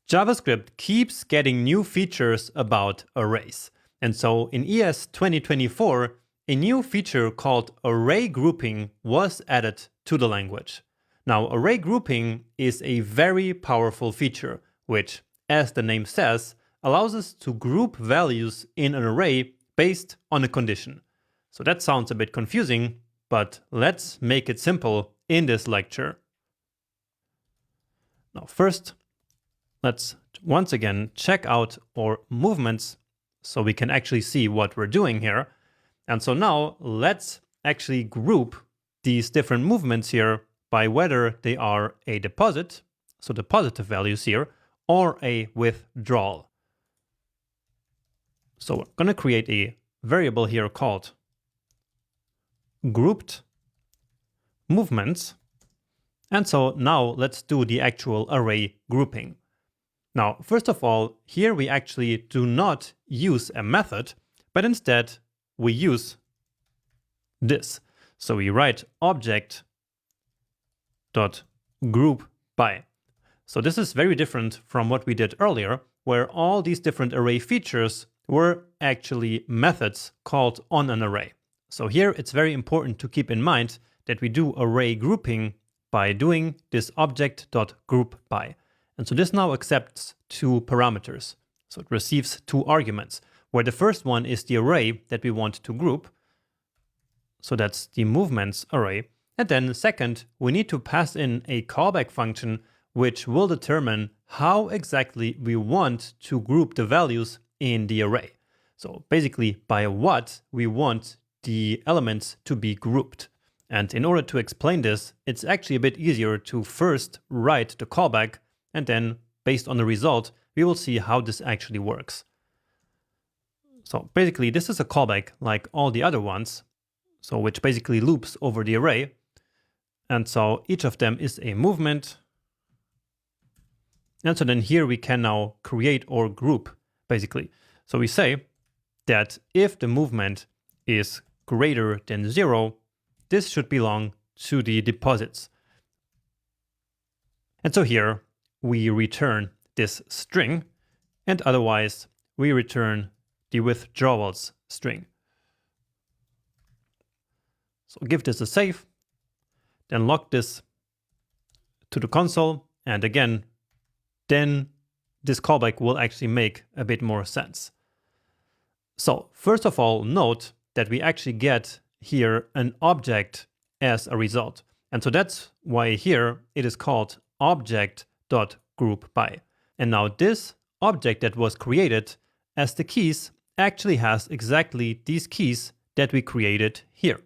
JavaScript keeps getting new features about arrays. And so in ES 2024, a new feature called array grouping was added to the language. Now, array grouping is a very powerful feature, which, as the name says, allows us to group values in an array based on a condition. So that sounds a bit confusing, but let's make it simple in this lecture. Now, first, let's once again check out our movements so we can actually see what we're doing here. And so now let's actually group these different movements here by whether they are a deposit, so the positive values here, or a withdrawal. So we're going to create a variable here called grouped movements. And so now let's do the actual array grouping. Now, first of all, here we actually do not use a method, but instead we use this. So we write object.groupBy. So this is very different from what we did earlier, where all these different array features were actually methods called on an array. So here it's very important to keep in mind that we do array grouping by doing this object.groupBy. And so this now accepts two parameters. So it receives two arguments, where the first one is the array that we want to group. So that's the movements array. And then second, we need to pass in a callback function, which will determine how exactly we want to group the values in the array. So basically by what we want the elements to be grouped. And in order to explain this, it's actually a bit easier to first write the callback, and then based on the result, we will see how this actually works. So basically this is a callback like all the other ones, so which basically loops over the array. And so each of them is a movement. And so then here we can now create or group, basically. So we say that if the movement is greater than 0, this should belong to the deposits. And so here we return this string, and otherwise we return the withdrawals string. So give this a save, then log this to the console, and again, then this callback will actually make a bit more sense. So first of all, note that we actually get here an object as a result. And so that's why here it is called object.groupBy. And now this object that was created as the keys actually has exactly these keys that we created here.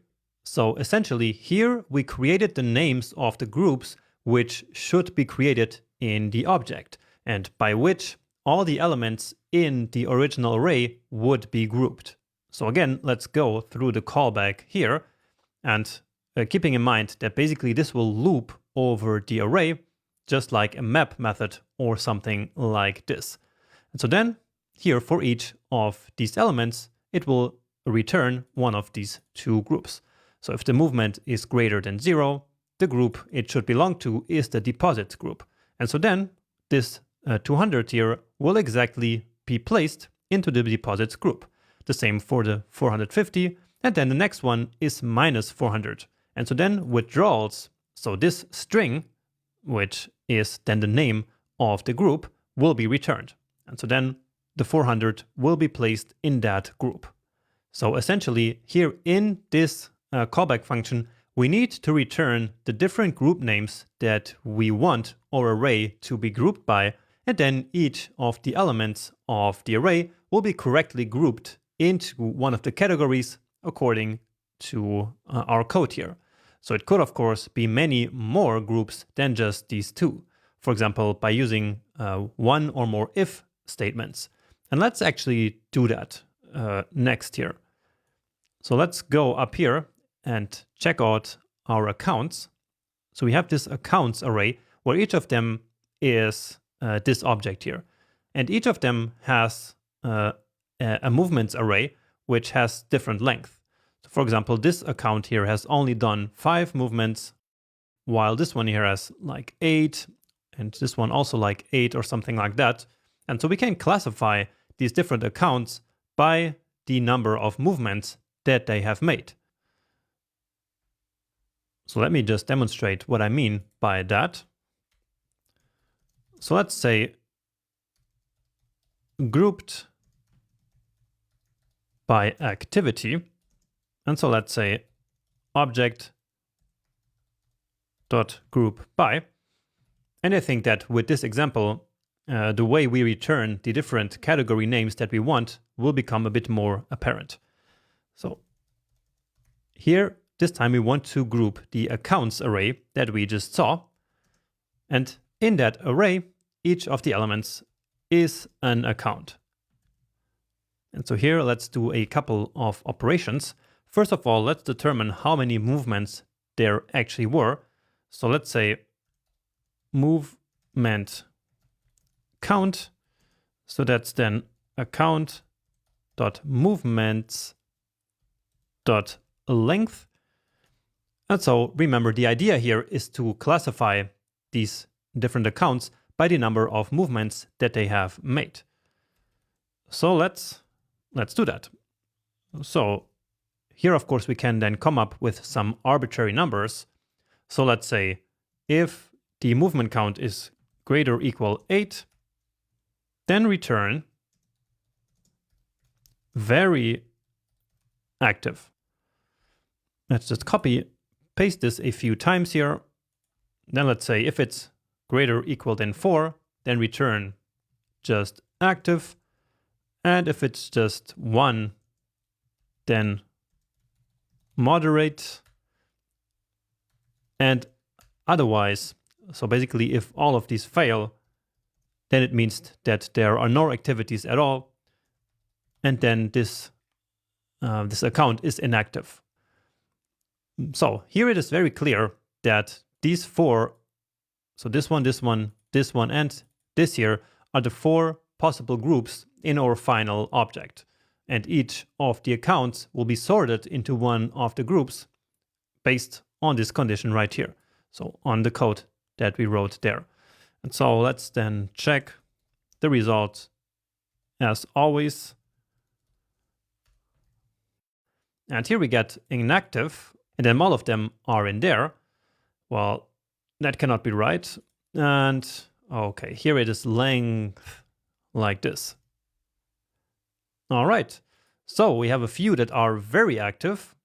So essentially here we created the names of the groups which should be created in the object, and by which all the elements in the original array would be grouped. So again, let's go through the callback here, and keeping in mind that basically this will loop over the array, just like a map method or something like this. And so then here for each of these elements, it will return one of these two groups. So if the movement is greater than 0, the group it should belong to is the deposit group. And so then this 200 here will exactly be placed into the deposits group. The same for the 450, and then the next one is minus 400. And so then withdrawals, so this string, which is then the name of the group, will be returned. And so then the 400 will be placed in that group. So essentially here in this callback function, we need to return the different group names that we want our array to be grouped by, and then each of the elements of the array will be correctly grouped into one of the categories according to our code here. So it could, of course, be many more groups than just these two. For example, by using one or more if statements. And let's actually do that next here. So let's go up here and check out our accounts. So we have this accounts array where each of them is this object here. And each of them has a movements array which has different length. So for example, this account here has only done 5 movements, while this one here has like 8, and this one also like 8 or something like that. And so we can classify these different accounts by the number of movements that they have made. So let me just demonstrate what I mean by that. So let's say grouped by activity. And so let's say object dot group by. And I think that with this example, the way we return the different category names that we want will become a bit more apparent. So here, this time we want to group the accounts array that we just saw. And in that array, each of the elements is an account. And so here, let's do a couple of operations. First of all, let's determine how many movements there actually were. So let's say movement count. So that's then account dot movements dot length. And so remember, the idea here is to classify these different accounts by the number of movements that they have made. So let's do that. So here, of course, we can then come up with some arbitrary numbers. So let's say if the movement count is greater or equal 8, then return very active. Let's just copy, paste this a few times here. Then let's say if it's greater or equal than 4, then return just active. And if it's just 1, then moderate. And otherwise, so basically if all of these fail, then it means that there are no activities at all. And then this account is inactive. So here it is very clear that these 4, so this one, and this here are the 4 possible groups in our final object. And each of the accounts will be sorted into one of the groups based on this condition right here. So on the code that we wrote there. And so let's then check the result as always. And here we get inactive, and then all of them are in there. Well, that cannot be right. And okay, here it is length like this. All right, so we have a few that are very active.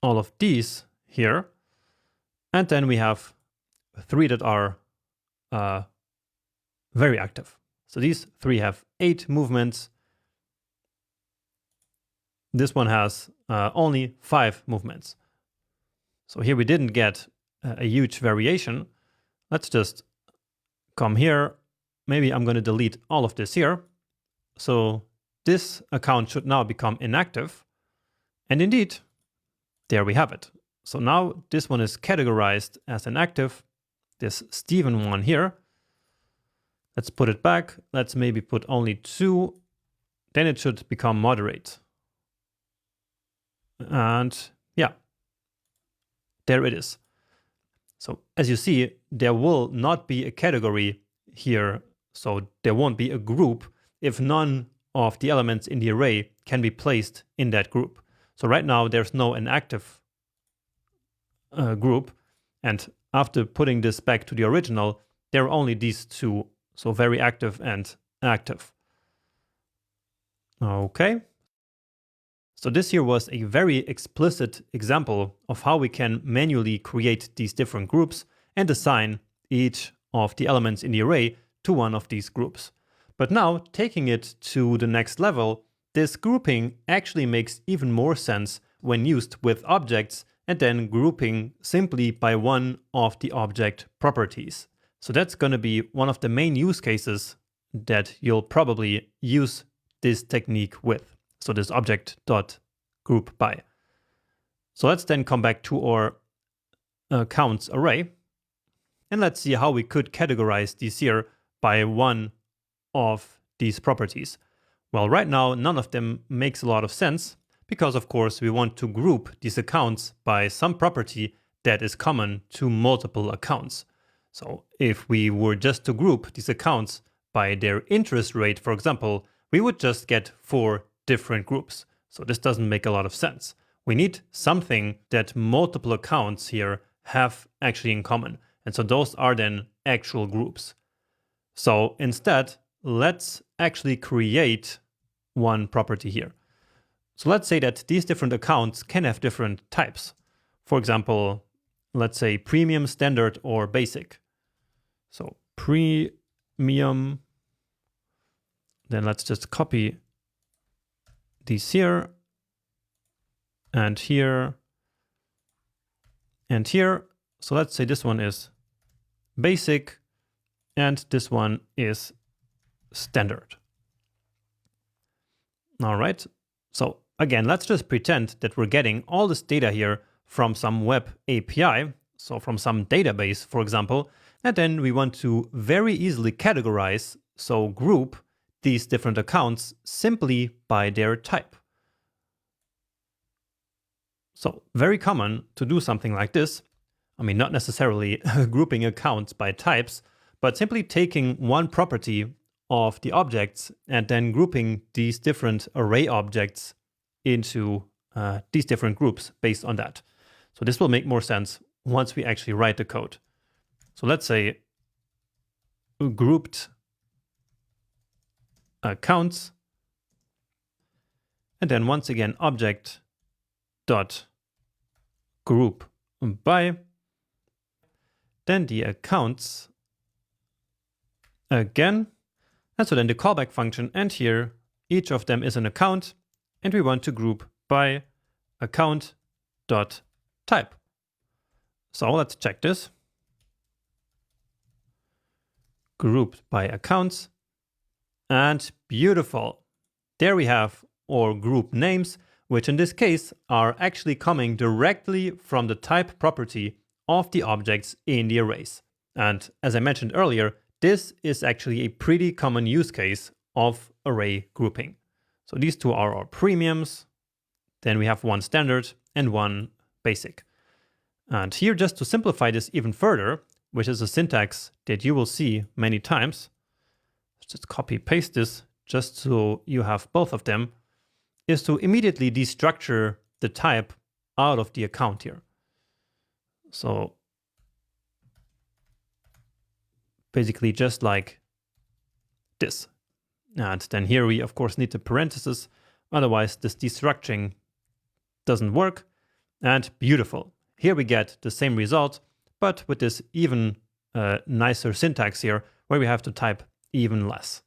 All of these here. And then we have 3 that are very active. So these 3 have 8 movements. This one has only 5 movements. So here we didn't get a huge variation. Let's just come here. Maybe I'm going to delete all of this here. So this account should now become inactive. And indeed, there we have it. So now this one is categorized as inactive, this Steven one here. Let's put it back. Let's maybe put only 2. Then it should become moderate. And yeah, there it is. So as you see, there will not be a category here. So there won't be a group if none of the elements in the array can be placed in that group. So right now there's no inactive group. And after putting this back to the original, there are only these 2. So very active and active. Okay. So this here was a very explicit example of how we can manually create these different groups and assign each of the elements in the array to one of these groups. But now, taking it to the next level, this grouping actually makes even more sense when used with objects and then grouping simply by one of the object properties. So that's going to be one of the main use cases that you'll probably use this technique with. So this object.groupBy. So let's then come back to our counts array. And let's see how we could categorize these here by one of these properties. Well, right now, none of them makes a lot of sense because, of course, we want to group these accounts by some property that is common to multiple accounts. So if we were just to group these accounts by their interest rate, for example, we would just get 4 different groups. So this doesn't make a lot of sense. We need something that multiple accounts here have actually in common. And so those are then actual groups. So instead, let's actually create one property here. So let's say that these different accounts can have different types. For example, let's say premium, standard, or basic. So premium, then let's just copy these here, and here, and here. So let's say this one is basic, and this one is standard. All right, so again, let's just pretend that we're getting all this data here from some web API, so from some database, for example, and then we want to very easily categorize, so group these different accounts simply by their type. So very common to do something like this. I mean, not necessarily grouping accounts by types, but simply taking one property of the objects and then grouping these different array objects into these different groups based on that. So this will make more sense once we actually write the code. So let's say grouped accounts, and then once again object dot group by, then the accounts again, and so then the callback function, and here each of them is an account, and we want to group by account dot type. So let's check this. Grouped by accounts, and beautiful. There we have our group names, which in this case are actually coming directly from the type property of the objects in the arrays. And as I mentioned earlier, this is actually a pretty common use case of array grouping. So these two are our premiums, then we have one standard and one basic. And here, just to simplify this even further, which is a syntax that you will see many times, let's just copy paste this just so you have both of them, is to immediately destructure the type out of the account here. So basically just like this. And then here we of course need the parentheses, otherwise this destructuring doesn't work. And beautiful. Here we get the same result, but with this even nicer syntax here, where we have to type even less.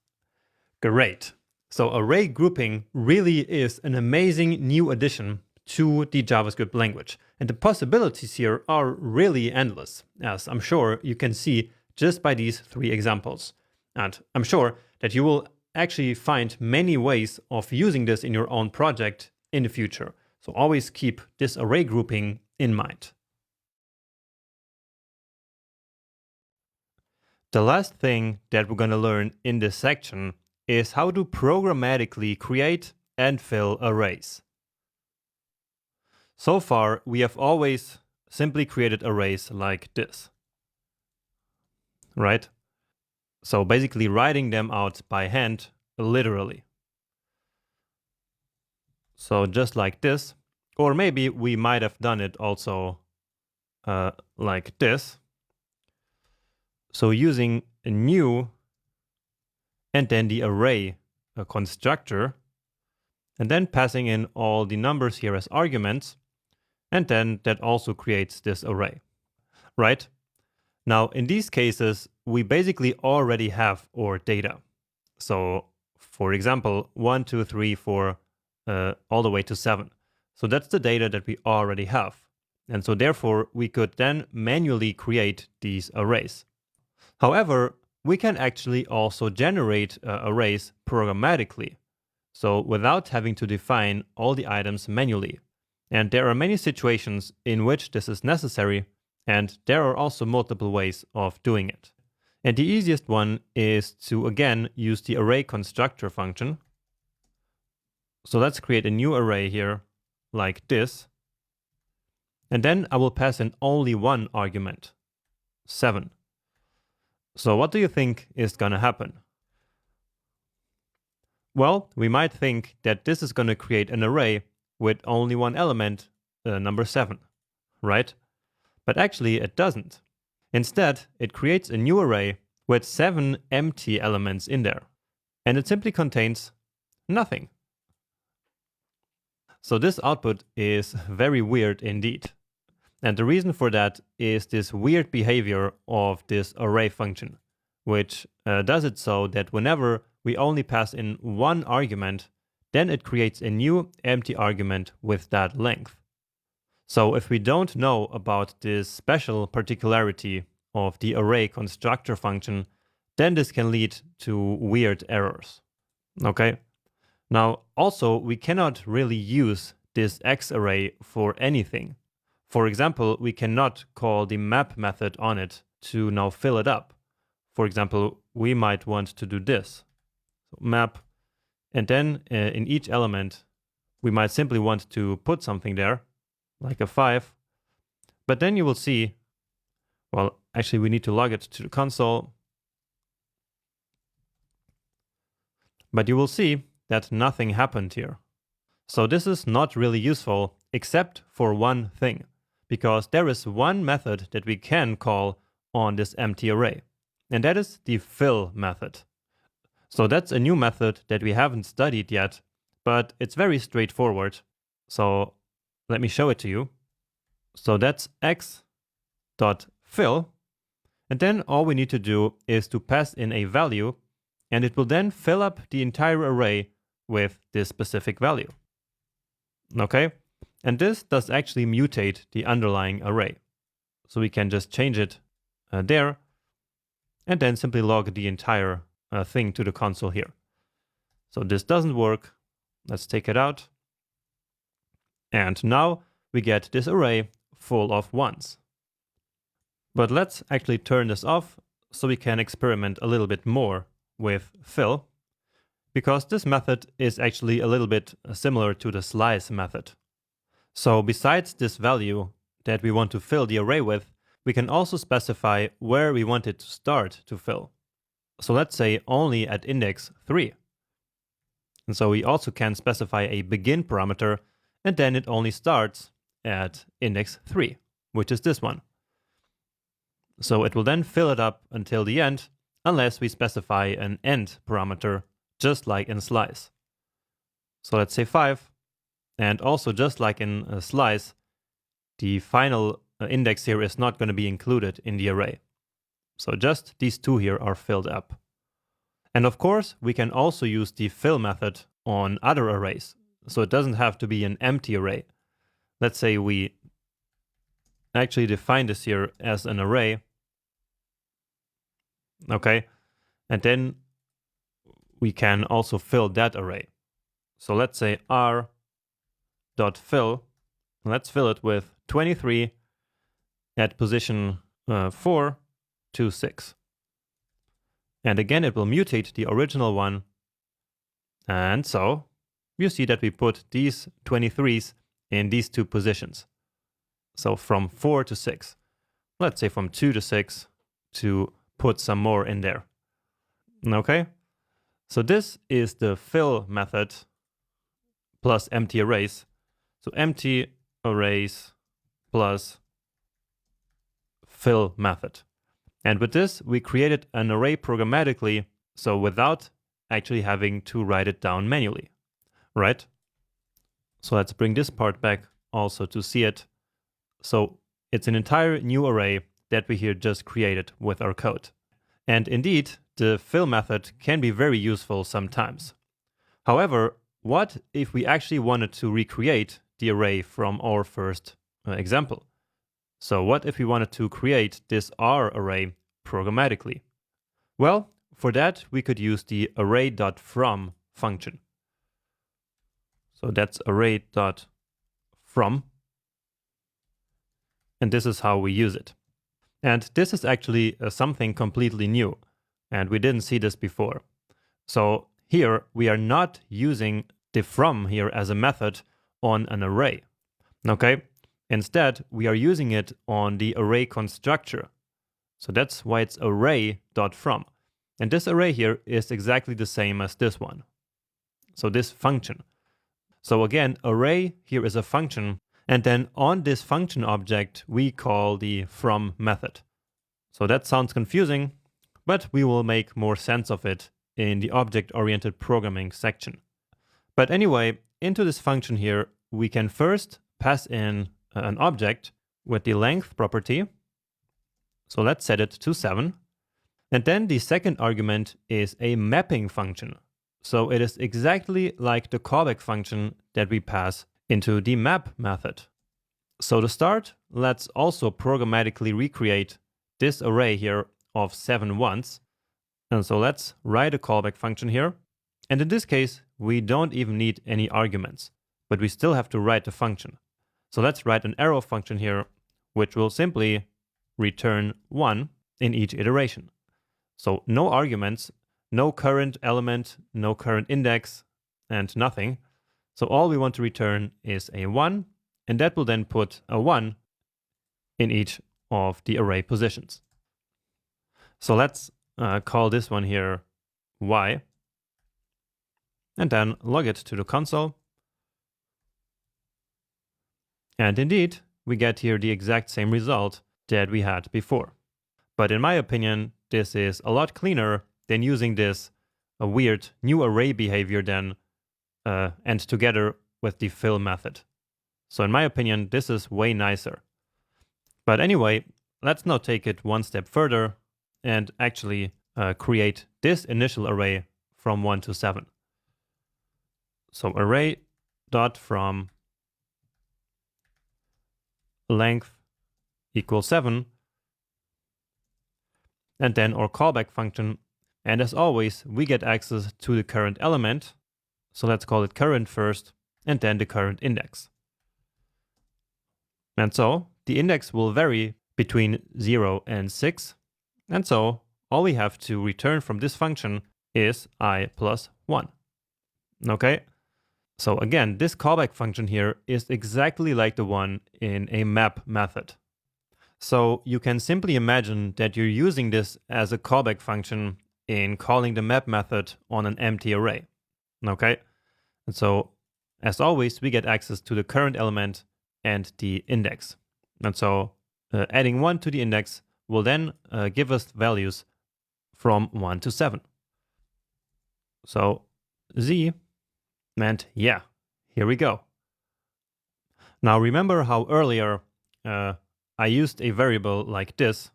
Great. So array grouping really is an amazing new addition to the JavaScript language. And the possibilities here are really endless, as I'm sure you can see just by these 3 examples. And I'm sure that you will actually find many ways of using this in your own project in the future. So always keep this array grouping in mind. The last thing that we're going to learn in this section is how to programmatically create and fill arrays. So far, we have always simply created arrays like this, right? So basically writing them out by hand, literally. So just like this, or maybe we might have done it also like this. So using a new and then the array constructor, and then passing in all the numbers here as arguments, and then that also creates this array, right? Now, in these cases, we basically already have our data. So, for example, 1, 2, 3, 4, all the way to 7. So that's the data that we already have. And so therefore, we could then manually create these arrays. However, we can actually also generate arrays programmatically, so without having to define all the items manually. And there are many situations in which this is necessary, and there are also multiple ways of doing it. And the easiest one is to again use the array constructor function. So let's create a new array here like this. And then I will pass in only one argument, 7. So what do you think is going to happen? Well, we might think that this is going to create an array with only one element, number 7, right? But actually it doesn't. Instead, it creates a new array with 7 empty elements in there. And it simply contains nothing. So this output is very weird indeed. And the reason for that is this weird behavior of this array function, which does it so that whenever we only pass in one argument, then it creates a new empty argument with that length. So if we don't know about this special particularity of the array constructor function, then this can lead to weird errors. Okay? Now, also, we cannot really use this X array for anything. For example, we cannot call the map method on it to now fill it up. For example, we might want to do this. So map, and then in each element, we might simply want to put something there, like a 5. But then you will see, well, actually we need to log it to the console. But you will see that nothing happened here. So this is not really useful except for one thing, because there is one method that we can call on this empty array, and that is the fill method. So that's a new method that we haven't studied yet, but it's very straightforward. So let me show it to you. So that's x.fill, and then all we need to do is to pass in a value, and it will then fill up the entire array with this specific value. Okay? And this does actually mutate the underlying array. So we can just change it there, and then simply log the entire thing to the console here. So this doesn't work. Let's take it out. And now we get this array full of 1s. But let's actually turn this off so we can experiment a little bit more with fill, because this method is actually a little bit similar to the slice method. So besides this value that we want to fill the array with, we can also specify where we want it to start to fill. So let's say only at index 3. And so we also can specify a begin parameter, and then it only starts at index 3, which is this one. So it will then fill it up until the end, unless we specify an end parameter, just like in slice. So let's say 5, and also just like in a slice, the final index here is not going to be included in the array. So just these 2 here are filled up. And of course, we can also use the fill method on other arrays. So it doesn't have to be an empty array. Let's say we actually define this here as an array. Okay, and then we can also fill that array. So let's say r.fill, let's fill it with 23 at position 4 to 6. And again, it will mutate the original one. And so you see that we put these 23s in these 2 positions. So from 4 to 6. Let's say from 2 to 6 to put some more in there. Okay? So this is the fill method plus empty arrays. So empty arrays plus fill method. And with this, we created an array programmatically, so without actually having to write it down manually, right? So let's bring this part back also to see it. So it's an entire new array that we here just created with our code. And indeed, the fill method can be very useful sometimes. However, what if we actually wanted to recreate the array from our first example? So what if we wanted to create this R array programmatically? Well, for that, we could use the array.from function. So that's array.from. And this is how we use it. And this is actually something completely new. And we didn't see this before. So here we are not using the from here as a method on an array. Okay? Instead, we are using it on the array constructor. So that's why it's array.from. And this array here is exactly the same as this one. So this function. So again, array here is a function. And then on this function object, we call the from method. So that sounds confusing, but we will make more sense of it in the object-oriented programming section. But anyway, into this function here, we can first pass in an object with the length property. So let's set it to 7. And then the second argument is a mapping function. So it is exactly like the callback function that we pass into the map method. So to start, let's also programmatically recreate this array here of 7 ones. And so let's write a callback function here. And in this case, we don't even need any arguments, but we still have to write the function. So let's write an arrow function here, which will simply return 1 in each iteration. So no arguments, no current element, no current index, and nothing. So all we want to return is a 1, and that will then put a 1 in each of the array positions. So let's call this one here y, and then log it to the console. And indeed, we get here the exact same result that we had before. But in my opinion, this is a lot cleaner than using this weird new array behavior then and together with the fill method. So in my opinion, this is way nicer. But anyway, let's now take it one step further and actually create this initial array from 1 to 7. So array.from length equals 7, and then our callback function. And as always, we get access to the current element. So let's call it current first, and then the current index. And so the index will vary between 0 and 6. And so all we have to return from this function is I plus 1. Okay? So again, this callback function here is exactly like the one in a map method. So you can simply imagine that you're using this as a callback function in calling the map method on an empty array. Okay? And so as always, we get access to the current element and the index. And so adding 1 to the index will then give us values from 1 to 7. So z meant yeah, here we go. Now remember how earlier I used a variable like this,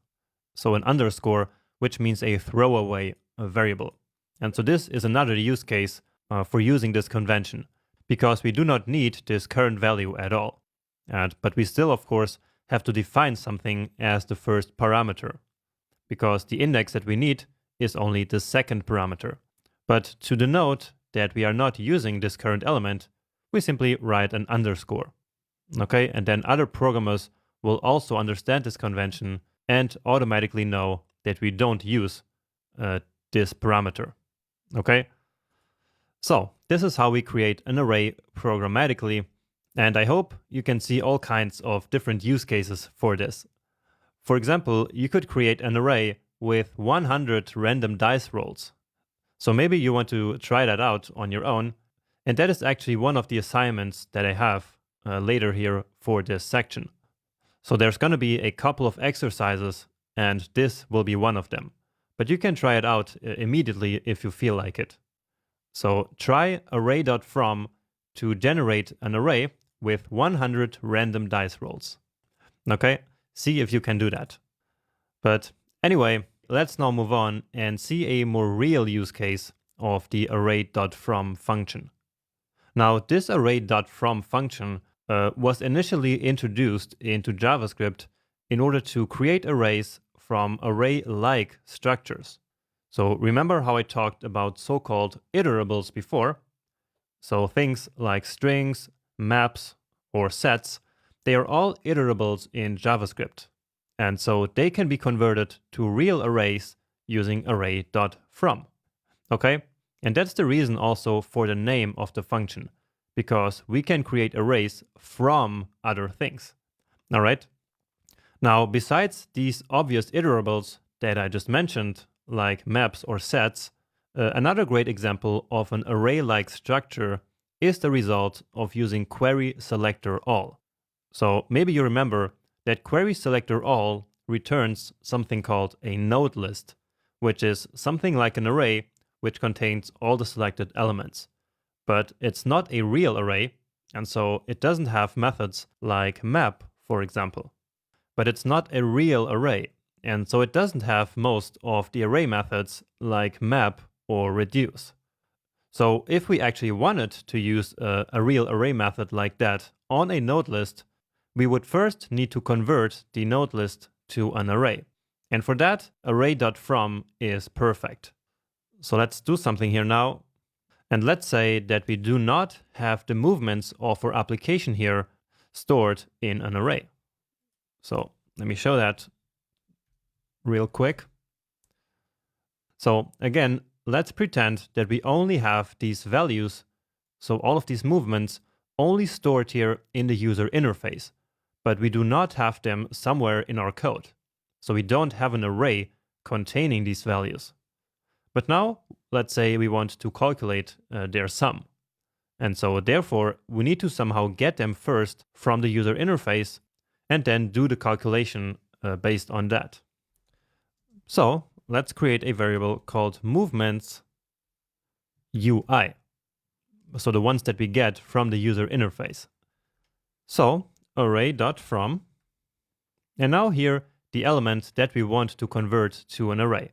so an underscore, which means a throwaway variable. And so this is another use case for using this convention, because we do not need this current value at all. But we still, of course, have to define something as the first parameter, because the index that we need is only the second parameter. But to denote that we are not using this current element, we simply write an underscore. Okay, and then other programmers will also understand this convention and automatically know that we don't use this parameter. Okay, so this is how we create an array programmatically, and I hope you can see all kinds of different use cases for this. For example, you could create an array with 100 random dice rolls. So maybe you want to try that out on your own, and that is actually one of the assignments that I have later here for this section. So there's going to be a couple of exercises, and this will be one of them. But you can try it out immediately if you feel like it. So try array.from to generate an array with 100 random dice rolls. Okay, see if you can do that. But anyway, let's now move on and see a more real use case of the array.from function. Now, this array.from function was initially introduced into JavaScript in order to create arrays from array-like structures. So remember how I talked about so-called iterables before? So things like strings, maps, or sets, they are all iterables in JavaScript. And so they can be converted to real arrays using array.from. Okay? And that's the reason also for the name of the function, because we can create arrays from other things. All right? Now, besides these obvious iterables that I just mentioned, like maps or sets, another great example of an array-like structure is the result of using query selector all. So maybe you remember that query selector all returns something called a node list, which is something like an array which contains all the selected elements. But it's not a real array, and so it doesn't have methods like map, for example. But it's not a real array, and so it doesn't have most of the array methods like map or reduce. So if we actually wanted to use a real array method like that on a node list, we would first need to convert the node list to an array. And for that, array.from is perfect. So let's do something here now. And let's say that we do not have the movements of our application here stored in an array. So let me show that real quick. So again, let's pretend that we only have these values, so all of these movements only stored here in the user interface, but we do not have them somewhere in our code. So we don't have an array containing these values. But now, let's say we want to calculate their sum. And so therefore, we need to somehow get them first from the user interface and then do the calculation based on that. So let's create a variable called movements UI. So the ones that we get from the user interface. So array.from, and now here the element that we want to convert to an array.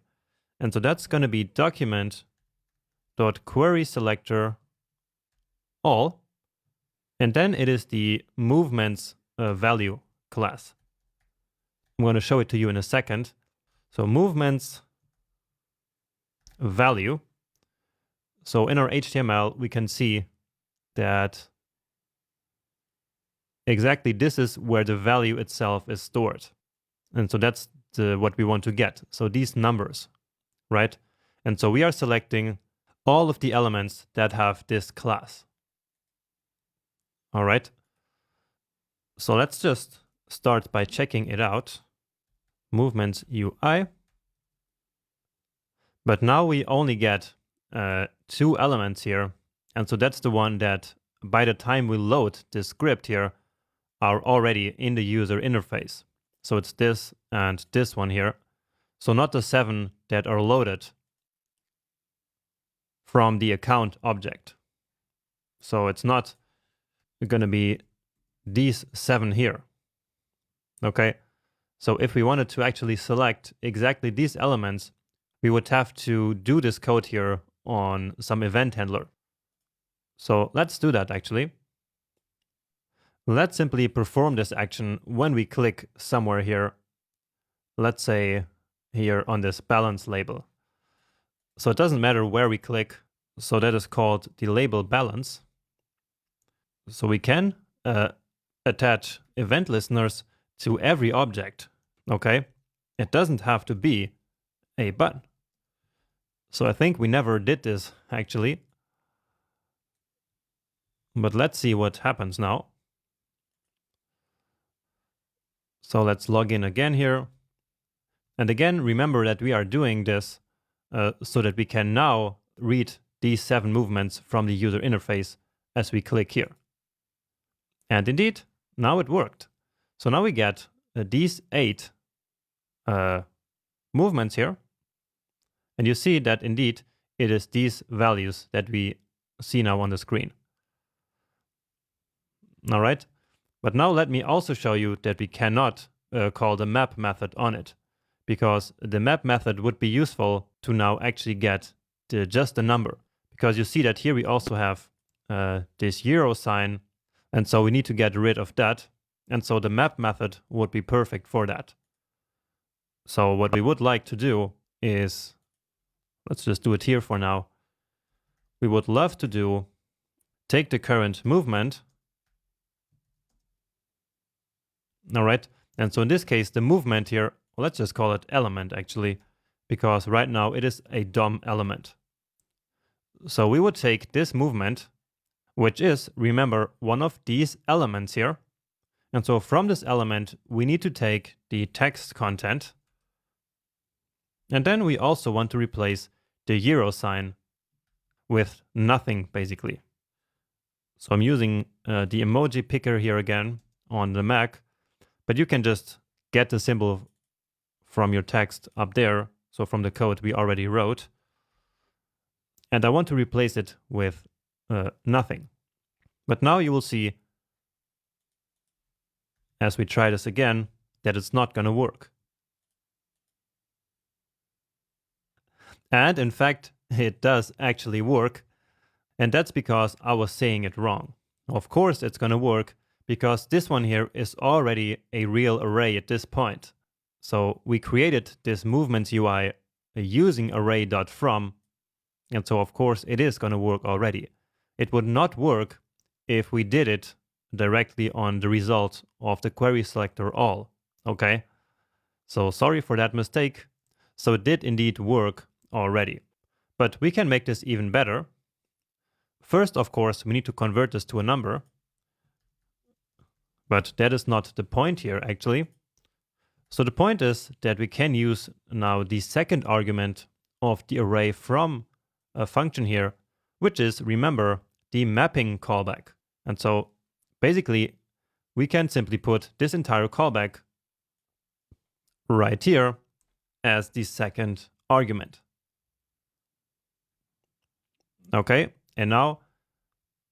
And so that's going to be document.querySelector all, and then it is the movements value class. I'm going to show it to you in a second. So movements value. So in our HTML, we can see that exactly this is where the value itself is stored. And so that's what we want to get. So these numbers, right? And so we are selecting all of the elements that have this class. All right. So let's just start by checking it out. Movements UI. But now we only get 2 elements here. And so that's the one that by the time we load this script here are already in the user interface. So it's this and this one here. So not the 7 that are loaded from the account object. So it's not going to be these 7 here. Okay. So if we wanted to actually select exactly these elements, we would have to do this code here on some event handler. So let's do that actually. Let's simply perform this action when we click somewhere here. Let's say here on this balance label. So it doesn't matter where we click. So that is called the label balance. So we can attach event listeners to every object. Okay. It doesn't have to be a button. So I think we never did this actually. But let's see what happens now. So let's log in again here. And again, remember that we are doing this so that we can now read these 7 movements from the user interface as we click here. And indeed, now it worked. So now we get these 8 movements here. And you see that indeed it is these values that we see now on the screen. All right. But now let me also show you that we cannot call the map method on it, because the map method would be useful to now actually get just the number. Because you see that here we also have this euro sign, and so we need to get rid of that. And so the map method would be perfect for that. So what we would like to do is, let's just do it here for now. We would love to take the current movement. All right. And so in this case, the movement here, well, let's just call it element actually, because right now it is a DOM element. So we would take this movement, which is, remember, one of these elements here. And so from this element, we need to take the text content. And then we also want to replace the euro sign with nothing, basically. So I'm using the emoji picker here again on the Mac, but you can just get the symbol from your text up there, so from the code we already wrote. And I want to replace it with nothing. But now you will see, as we try this again, that it's not going to work. And in fact, it does actually work. And that's because I was saying it wrong. Of course it's going to work, because this one here is already a real array at this point. So we created this movements UI using array.from, and so of course it is going to work already. It would not work if we did it directly on the result of the query selector all, okay? So sorry for that mistake. So it did indeed work already. But we can make this even better. First, of course, we need to convert this to a number. But that is not the point here, actually. So the point is that we can use now the second argument of the array from a function here, which is, remember, the mapping callback. And so basically, we can simply put this entire callback right here as the second argument. Okay, and now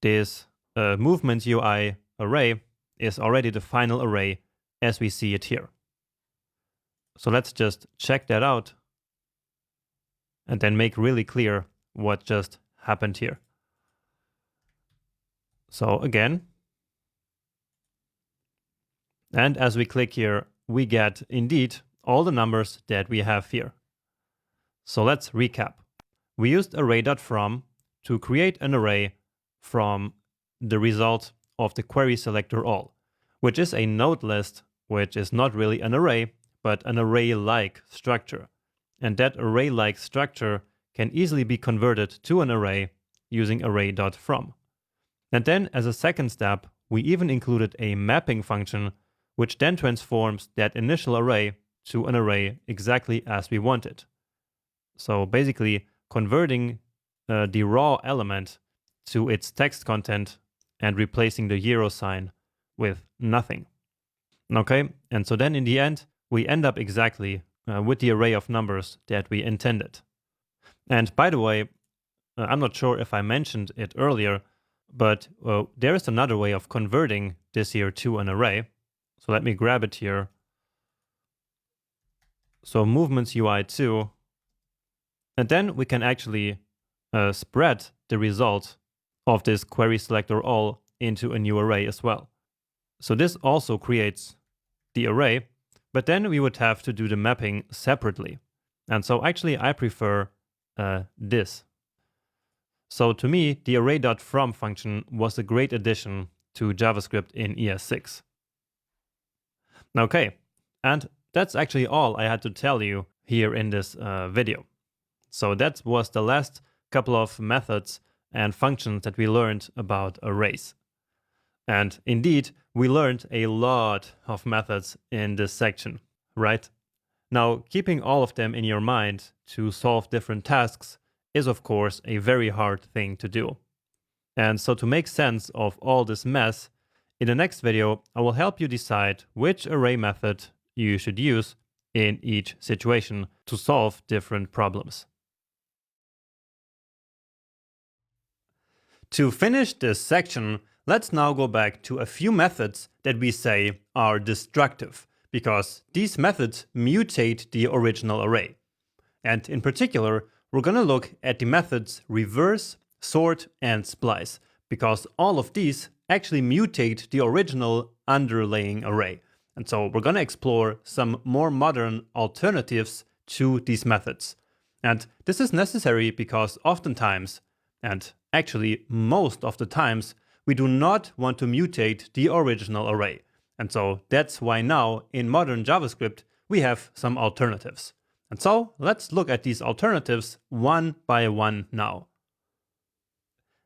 this movements UI array is already the final array as we see it here. So let's just check that out and then make really clear what just happened here. So again, and as we click here, we get indeed all the numbers that we have here. So let's recap. We used array.from to create an array from the result of the query selector all, which is a node list, which is not really an array, but an array-like structure. And that array-like structure can easily be converted to an array using array.from. And then as a second step, we even included a mapping function, which then transforms that initial array to an array exactly as we want it. So basically converting the raw element to its text content and replacing the euro sign with nothing. Okay, and so then in the end, we end up exactly with the array of numbers that we intended. And by the way, I'm not sure if I mentioned it earlier, but there is another way of converting this here to an array. So let me grab it here. So movements UI2, and then we can actually spread the result of this query selector all into a new array as well. So this also creates the array, but then we would have to do the mapping separately. And so actually I prefer this. So to me, the array.from function was a great addition to JavaScript in ES6. Okay, and that's actually all I had to tell you here in this video. So that was the last couple of methods and functions that we learned about arrays. And indeed, we learned a lot of methods in this section, right? Now, keeping all of them in your mind to solve different tasks is, of course, a very hard thing to do. And so to make sense of all this mess, in the next video, I will help you decide which array method you should use in each situation to solve different problems. To finish this section, let's now go back to a few methods that we say are destructive, because these methods mutate the original array. And in particular, we're going to look at the methods reverse, sort, and splice, because all of these actually mutate the original underlying array. And so we're going to explore some more modern alternatives to these methods. And this is necessary because oftentimes, and actually most of the times, we do not want to mutate the original array. And so that's why now in modern JavaScript, we have some alternatives. And so let's look at these alternatives one by one now.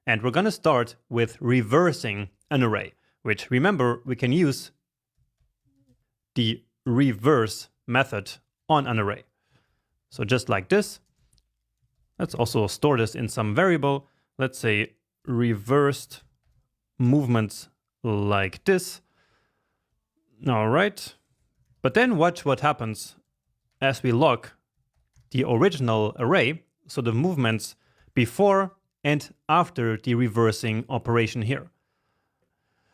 And we're going to start with reversing an array, which remember we can use the reverse method on an array. So just like this. Let's also store this in some variable. Let's say reversed movements like this. All right. But then watch what happens as we log the original array, so the movements before and after the reversing operation here.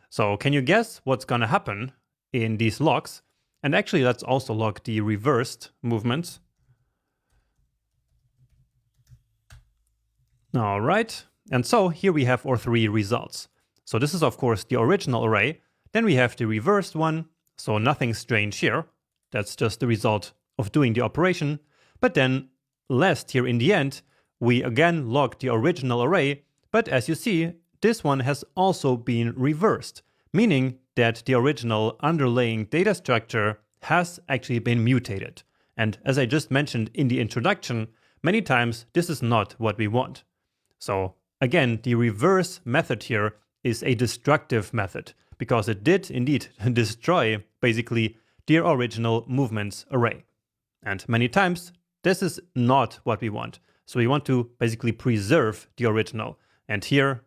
So can you guess what's going to happen in these logs? And actually, let's also log the reversed movements. All right. And so here we have our three results. So this is, of course, the original array. Then we have the reversed one. So nothing strange here. That's just the result of doing the operation. But then last here in the end, we again log the original array. But as you see, this one has also been reversed, meaning that the original underlying data structure has actually been mutated. And as I just mentioned in the introduction, many times this is not what we want. So again, the reverse method here is a destructive method because it did indeed destroy basically the original movements array. And many times this is not what we want. So we want to basically preserve the original and here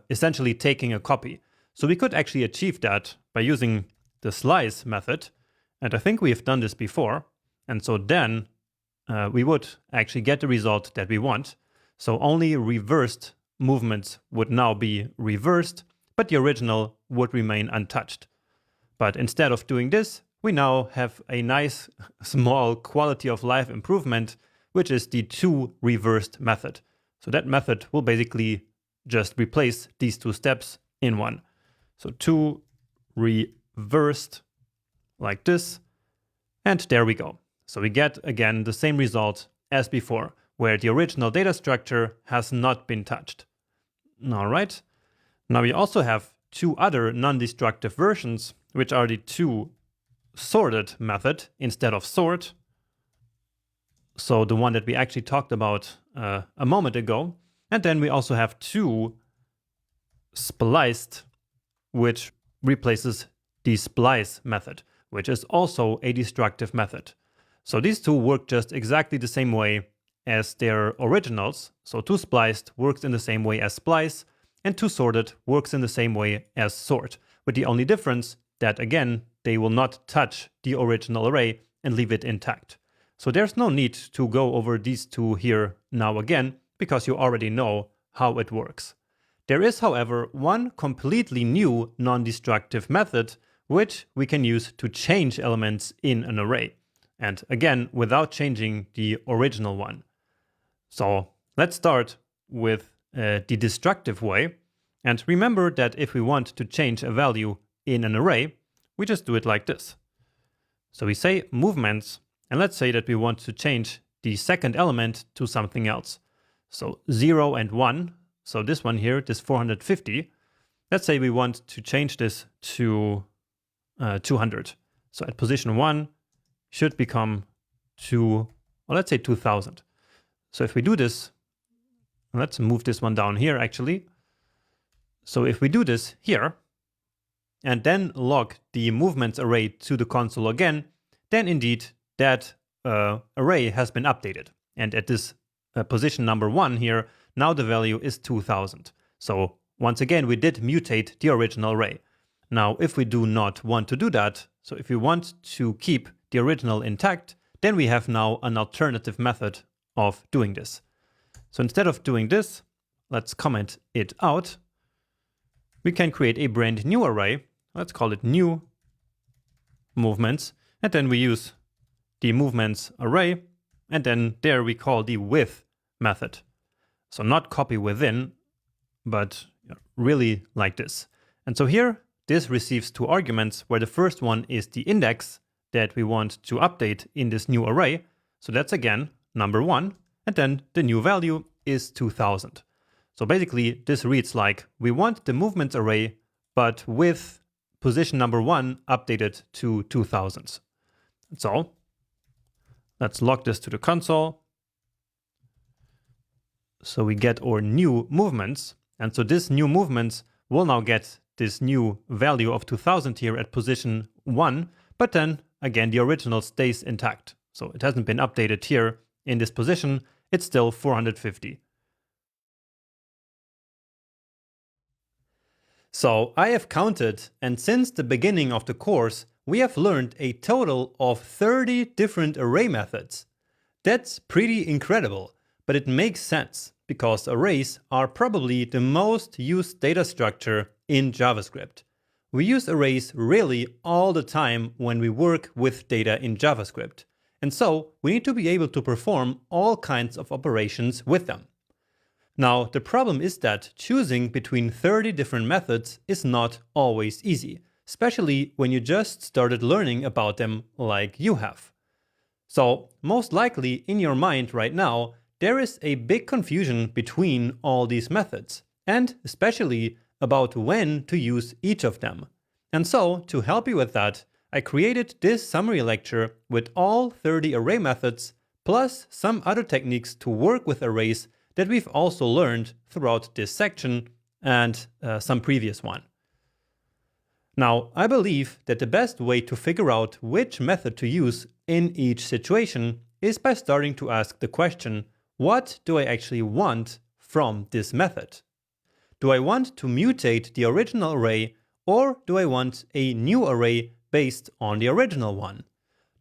essentially taking a copy. So we could actually achieve that by using the slice method. And I think we've done this before. And so then we would actually get the result that we want. So only reversed movements would now be reversed, but the original would remain untouched. But instead of doing this, we now have a nice small quality of life improvement, which is the toReversed method. So that method will basically just replace these two steps in one. So toReversed like this, and there we go. So we get again the same result as before, where the original data structure has not been touched. All right. Now we also have two other non-destructive versions, which are the toSorted method instead of sort. So the one that we actually talked about a moment ago. And then we also have toSpliced, which replaces the splice method, which is also a destructive method. So these two work just exactly the same way as their originals. So toSpliced works in the same way as splice, and toSorted works in the same way as sort, with the only difference that, again, they will not touch the original array and leave it intact. So there's no need to go over these two here now again, because you already know how it works. There is, however, one completely new non-destructive method which we can use to change elements in an array. And again, without changing the original one. So let's start with the destructive way. And remember that if we want to change a value in an array, we just do it like this. So we say movements, and let's say that we want to change the second element to something else. So 0 and 1. So this one here, this 450. Let's say we want to change this to 200. So at position 1 should become let's say 2000. So if we do this, let's move this one down here actually. So if we do this here, and then log the movements array to the console again, then indeed that array has been updated. And at this position number 1 here, now the value is 2000. So once again, we did mutate the original array. Now, if we do not want to do that, so if we want to keep the original intact, then we have now an alternative method of doing this. So instead of doing this, let's comment it out. We can create a brand new array. Let's call it new movements. And then we use the movements array. And then there we call the with method. So not copy within, but really like this. And so here, this receives two arguments where the first one is the index that we want to update in this new array. So that's again number 1. And then the new value is 2000. So basically this reads like we want the movements array, but with position number 1 updated to 2000. That's all. Let's log this to the console. So we get our new movements. And so this new movements will now get this new value of 2000 here at position 1, but then again, the original stays intact. So it hasn't been updated here in this position. It's still 450. So I have counted, and since the beginning of the course, we have learned a total of 30 different array methods. That's pretty incredible, but it makes sense because arrays are probably the most used data structure in JavaScript. We use arrays really all the time when we work with data in JavaScript, and so we need to be able to perform all kinds of operations with them. Now, the problem is that choosing between 30 different methods is not always easy, especially when you just started learning about them like you have. So, most likely in your mind right now, there is a big confusion between all these methods, and especially about when to use each of them. And so, to help you with that, I created this summary lecture with all 30 array methods, plus some other techniques to work with arrays that we've also learned throughout this section and some previous one. Now, I believe that the best way to figure out which method to use in each situation is by starting to ask the question, what do I actually want from this method? Do I want to mutate the original array, or do I want a new array based on the original one?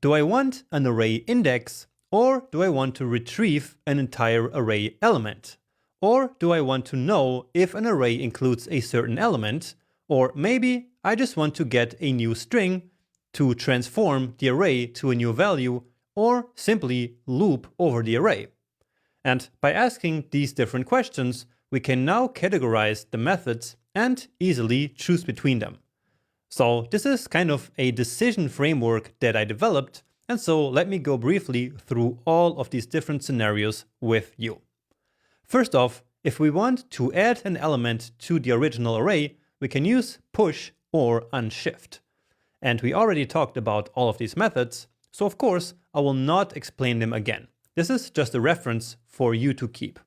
Do I want an array index, or do I want to retrieve an entire array element? Or do I want to know if an array includes a certain element? Or maybe I just want to get a new string to transform the array to a new value, or simply loop over the array. And by asking these different questions, we can now categorize the methods and easily choose between them. So this is kind of a decision framework that I developed. And so let me go briefly through all of these different scenarios with you. First off, if we want to add an element to the original array, we can use push or unshift. And we already talked about all of these methods, so of course I will not explain them again. This is just a reference for you to keep.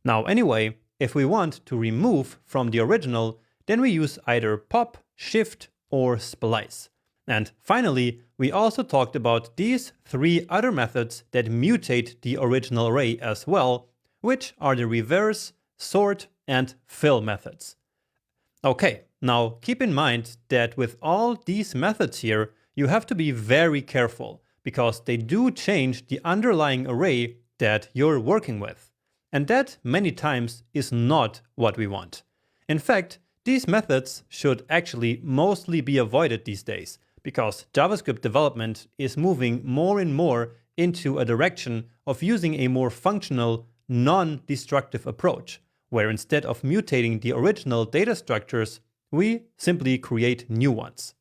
Now anyway, if we want to remove from the original, then we use either pop, shift, or splice. And finally, we also talked about these three other methods that mutate the original array as well, which are the reverse, sort, and fill methods. Okay, now keep in mind that with all these methods here, you have to be very careful because they do change the underlying array that you're working with. And that many times is not what we want. In fact, these methods should actually mostly be avoided these days, because JavaScript development is moving more and more into a direction of using a more functional, non-destructive approach, where instead of mutating the original data structures, we simply create new ones.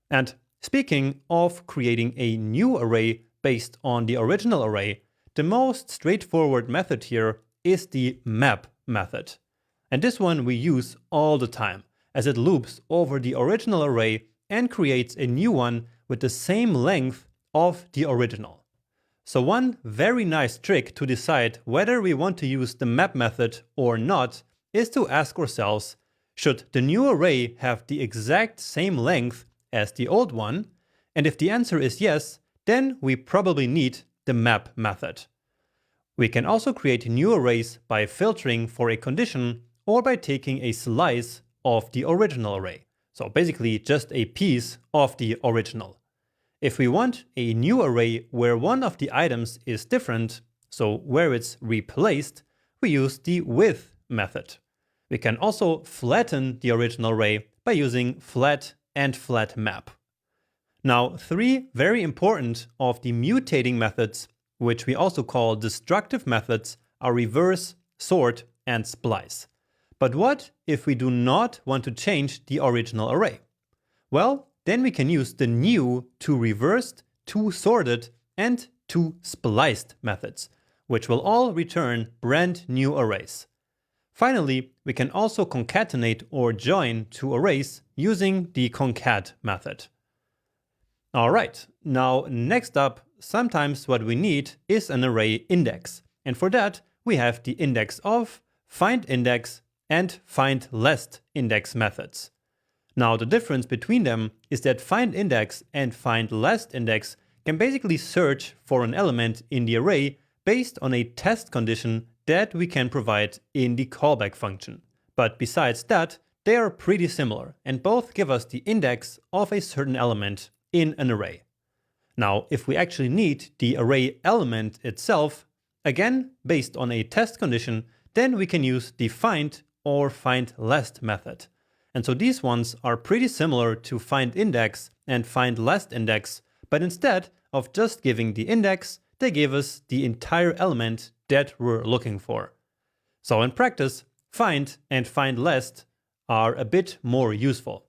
And speaking of creating a new array based on the original array, the most straightforward method here is the map method. And this one we use all the time, as it loops over the original array and creates a new one with the same length of the original. So one very nice trick to decide whether we want to use the map method or not is to ask ourselves, should the new array have the exact same length as the old one? And if the answer is yes, then we probably need the map method. We can also create new arrays by filtering for a condition or by taking a slice of the original array. So basically just a piece of the original. If we want a new array where one of the items is different, so where it's replaced, we use the with method. We can also flatten the original array by using flat and flat map. Now, three very important of the mutating methods, which we also call destructive methods, are reverse, sort, and splice. But what if we do not want to change the original array? Well, then we can use the new toReversed, toSorted, and toSpliced methods, which will all return brand new arrays. Finally, we can also concatenate or join two arrays using the concat method. Alright, now next up, sometimes what we need is an array index. And for that, we have the index of, findIndex, and findLast index methods. Now the difference between them is that findIndex and findLastIndex can basically search for an element in the array based on a test condition that we can provide in the callback function. But besides that, they are pretty similar and both give us the index of a certain element in an array. Now, if we actually need the array element itself, again, based on a test condition, then we can use the find or findLast method. And so these ones are pretty similar to findIndex and findLastIndex, but instead of just giving the index, they give us the entire element that we're looking for. So in practice, find and findLast are a bit more useful.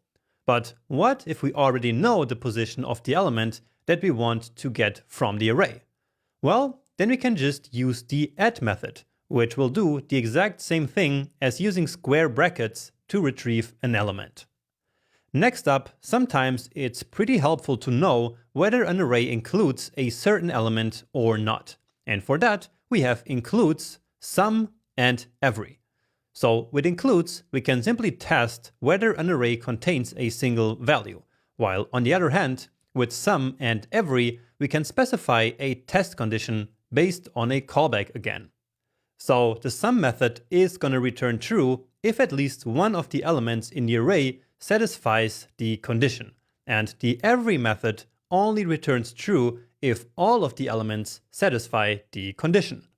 But what if we already know the position of the element that we want to get from the array? Well, then we can just use the add method, which will do the exact same thing as using square brackets to retrieve an element. Next up, sometimes it's pretty helpful to know whether an array includes a certain element or not. And for that, we have includes, some, and every. So with includes, we can simply test whether an array contains a single value, while on the other hand, with some and every, we can specify a test condition based on a callback again. So the sum method is going to return true if at least one of the elements in the array satisfies the condition, and the every method only returns true if all of the elements satisfy the condition.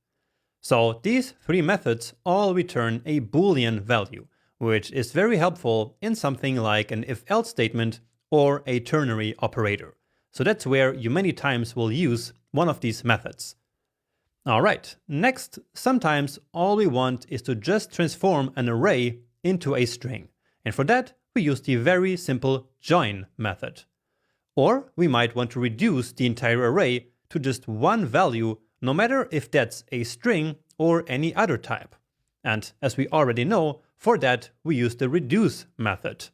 So these three methods all return a Boolean value, which is very helpful in something like an if-else statement or a ternary operator. So that's where you many times will use one of these methods. Alright, next, sometimes all we want is to just transform an array into a string. And for that, we use the very simple join method. Or we might want to reduce the entire array to just one value, no matter if that's a string or any other type. And as we already know, for that we use the reduce method.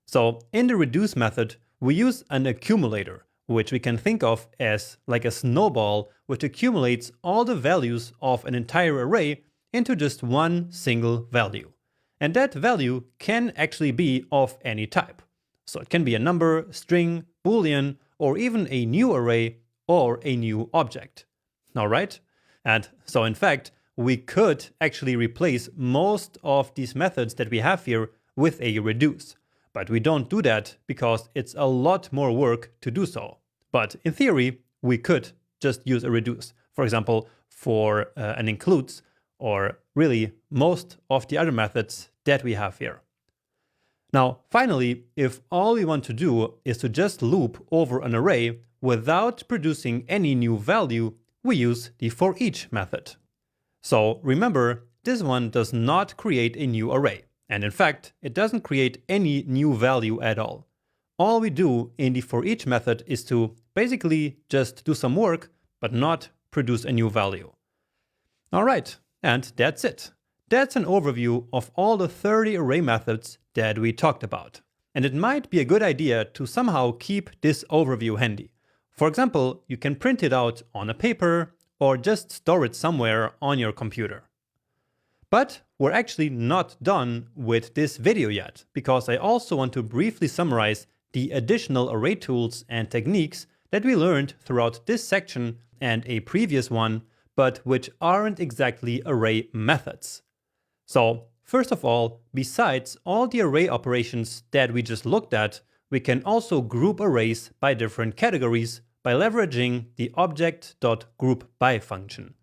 So in the reduce method, we use an accumulator, which we can think of as like a snowball which accumulates all the values of an entire array into just one single value. And that value can actually be of any type. So it can be a number, string, Boolean, or even a new array or a new object. All right? And so in fact, we could actually replace most of these methods that we have here with a reduce. But we don't do that because it's a lot more work to do so. But in theory, we could just use a reduce. For example, for an includes, or really most of the other methods that we have here. Now, finally, if all we want to do is to just loop over an array without producing any new value, we use the forEach method. So remember, this one does not create a new array. And in fact, it doesn't create any new value at all. All we do in the forEach method is to basically just do some work, but not produce a new value. All right, and that's it. That's an overview of all the 30 array methods that we talked about. And it might be a good idea to somehow keep this overview handy. For example, you can print it out on a paper or just store it somewhere on your computer. But we're actually not done with this video yet, because I also want to briefly summarize the additional array tools and techniques that we learned throughout this section and a previous one, but which aren't exactly array methods. So, first of all, besides all the array operations that we just looked at, we can also group arrays by different categories by leveraging the object.groupBy function.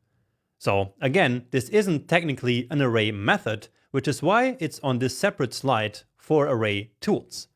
So again, this isn't technically an array method, which is why it's on this separate slide for array tools.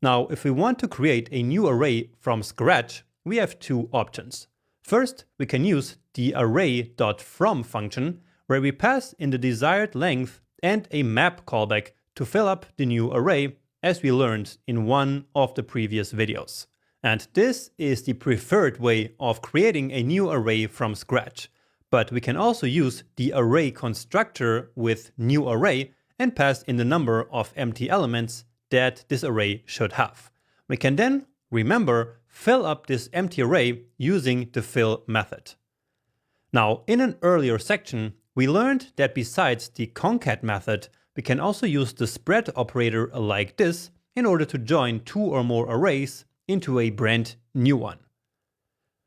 Now, if we want to create a new array from scratch, we have two options. First, we can use the array.from function, where we pass in the desired length and a map callback to fill up the new array, as we learned in one of the previous videos. And this is the preferred way of creating a new array from scratch. But we can also use the array constructor with new array and pass in the number of empty elements that this array should have. We can then, remember, fill up this empty array using the fill method. Now, in an earlier section, we learned that besides the concat method, we can also use the spread operator like this in order to join two or more arrays into a brand new one.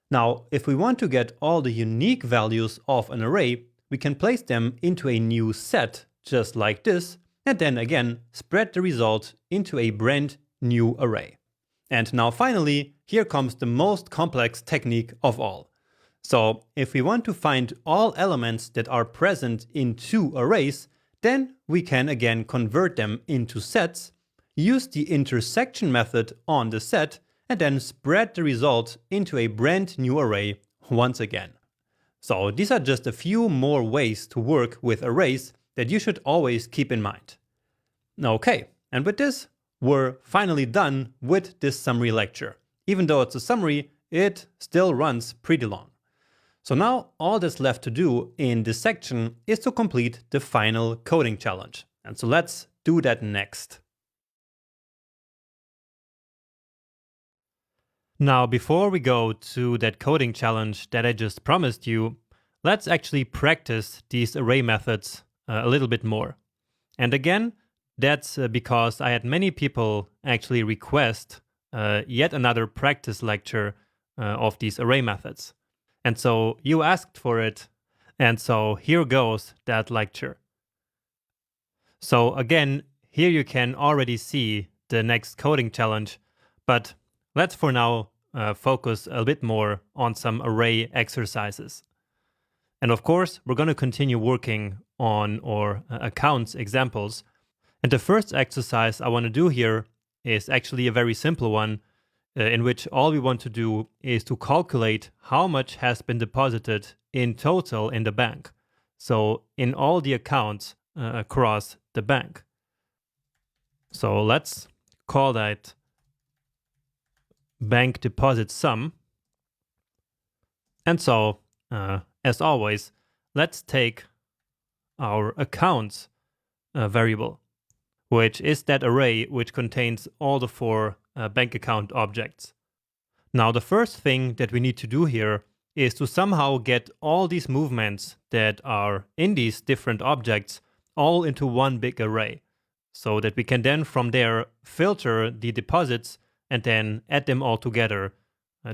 Now, if we want to get all the unique values of an array, we can place them into a new set, just like this, and then again spread the result into a brand new array. And now finally, here comes the most complex technique of all. So if we want to find all elements that are present in two arrays, then we can again convert them into sets, use the intersection method on the set, and then spread the result into a brand new array once again. So these are just a few more ways to work with arrays that you should always keep in mind. Okay, and with this, we're finally done with this summary lecture. Even though it's a summary, it still runs pretty long. So now all that's left to do in this section is to complete the final coding challenge. And so let's do that next. Now, before we go to that coding challenge that I just promised you, let's actually practice these array methods a little bit more. And again, that's because I had many people actually request yet another practice lecture of these array methods. And so you asked for it, and so here goes that lecture. So again, here you can already see the next coding challenge, but let's for now focus a bit more on some array exercises. And of course, we're going to continue working on our accounts examples. And the first exercise I want to do here is actually a very simple one, in which all we want to do is to calculate how much has been deposited in total in the bank. So in all the accounts across the bank. So let's call that bank deposit sum. And so, as always, let's take our accounts variable, which is that array which contains all the four bank account objects. Now, the first thing that we need to do here is to somehow get all these movements that are in these different objects all into one big array, so that we can then from there filter the deposits and then add them all together,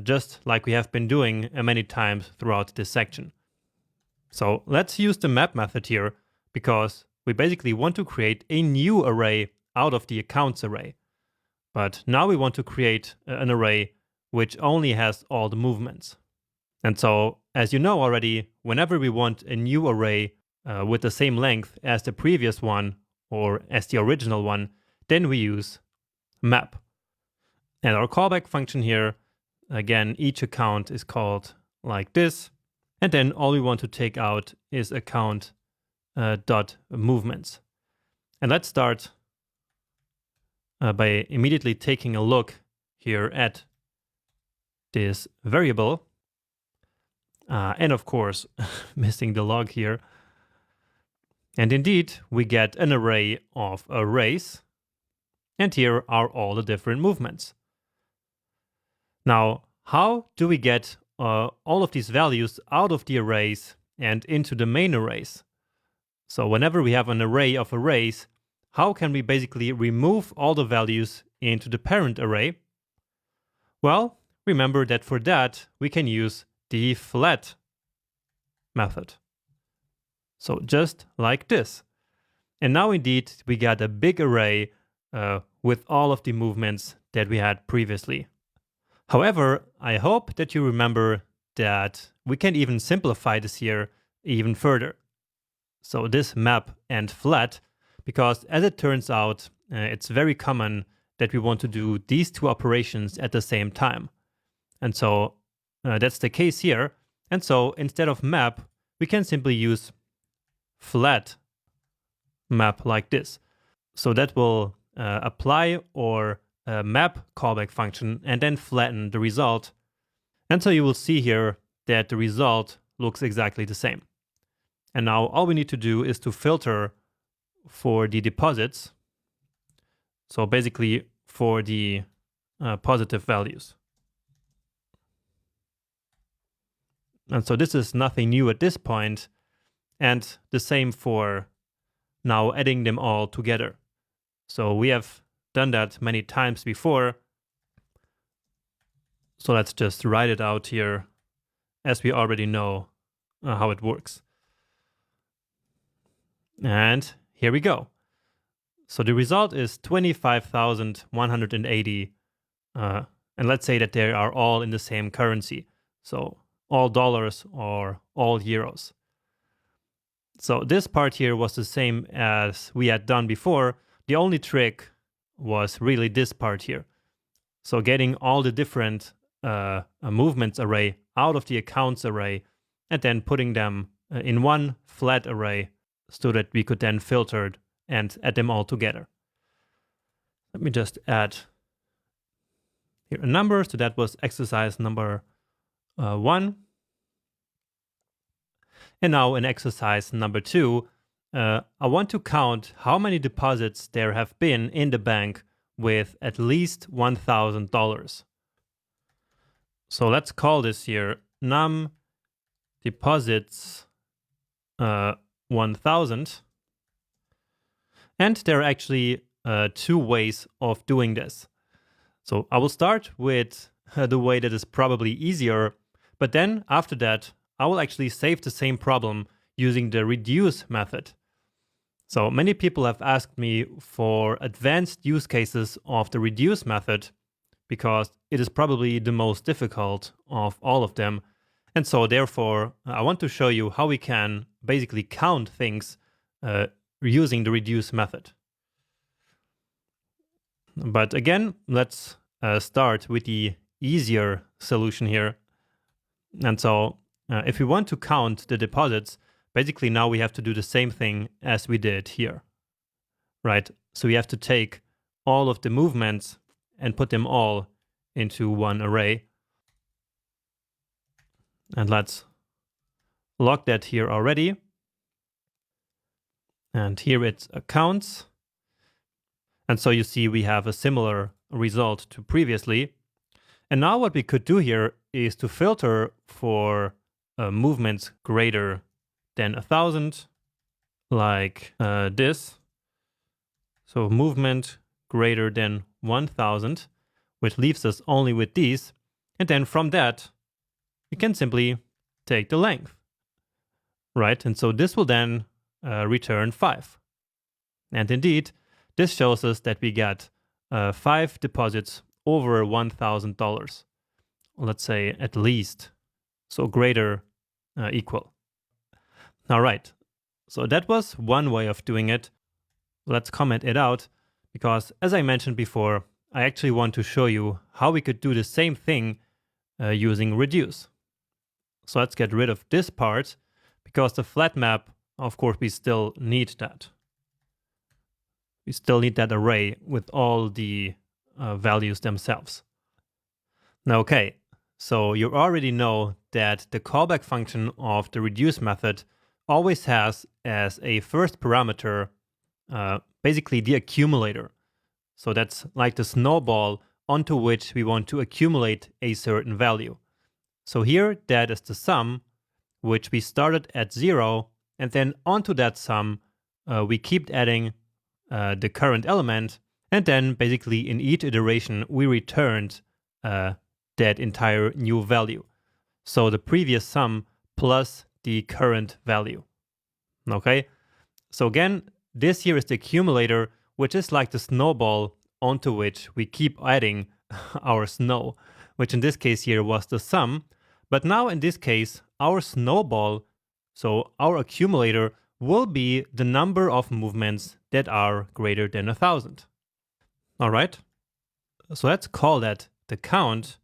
just like we have been doing many times throughout this section. So let's use the map method here, because we basically want to create a new array out of the accounts array. But now we want to create an array which only has all the movements. And so, as you know already, whenever we want a new array with the same length as the previous one or as the original one, then we use map. And our callback function here, again, each account is called like this. And then all we want to take out is account dot movements. And let's start by immediately taking a look here at this variable. And of course, missing the log here. And indeed, we get an array of arrays. And here are all the different movements. Now, how do we get all of these values out of the arrays and into the main arrays? So whenever we have an array of arrays, how can we basically remove all the values into the parent array? Well, remember that for that, we can use the flat method. So just like this. And now indeed, we got a big array with all of the movements that we had previously. However, I hope that you remember that we can even simplify this here even further. So this map and flat, because as it turns out, it's very common that we want to do these two operations at the same time. And so that's the case here. And so instead of map, we can simply use flat map like this. So that will apply or map callback function and then flatten the result. And so you will see here that the result looks exactly the same. And now all we need to do is to filter for the deposits. So basically for the positive values. And so this is nothing new at this point, and the same for now adding them all together. So we have done that many times before. So let's just write it out here as we already know how it works. And here we go. So the result is 25,180. And let's say that they are all in the same currency. So all dollars or all euros. So this part here was the same as we had done before. The only trick was really this part here. So getting all the different movements array out of the accounts array and then putting them in one flat array so that we could then filter and add them all together. Let me just add here a number. So that was exercise number 1. And now in exercise number 2, I want to count how many deposits there have been in the bank with at least $1,000. So let's call this here num deposits 1,000. And there are actually 2 ways of doing this. So I will start with the way that is probably easier, but then after that, I will actually save the same problem using the reduce method. So many people have asked me for advanced use cases of the reduce method because it is probably the most difficult of all of them. And so therefore, I want to show you how we can basically count things using the reduce method. But again, let's start with the easier solution here. And so if we want to count the deposits, basically now we have to do the same thing as we did here, right? So we have to take all of the movements and put them all into one array. And let's log that here already. And here it's accounts. And so you see we have a similar result to previously. And now what we could do here is to filter for movements greater than 1,000, like this. So movement greater than 1,000, which leaves us only with these. And then from that, we can simply take the length, right? And so this will then return 5. And indeed, this shows us that we got 5 deposits over $1,000. Let's say at least, so greater equal. All right, so that was one way of doing it. Let's comment it out because as I mentioned before, I actually want to show you how we could do the same thing using reduce. So let's get rid of this part because the flat map, of course, we still need that. We still need that array with all the values themselves. Now, okay, so you already know that the callback function of the reduce method always has as a first parameter basically the accumulator. So that's like the snowball onto which we want to accumulate a certain value. So here that is the sum, which we started at 0, and then onto that sum we keep adding the current element, and then basically in each iteration we returned that entire new value. So the previous sum plus the current value. Okay, so again, this here is the accumulator, which is like the snowball onto which we keep adding our snow, which in this case here was the sum. But now in this case, our snowball, so our accumulator, will be the number of movements that are greater than 1,000. All right, so let's call that the count,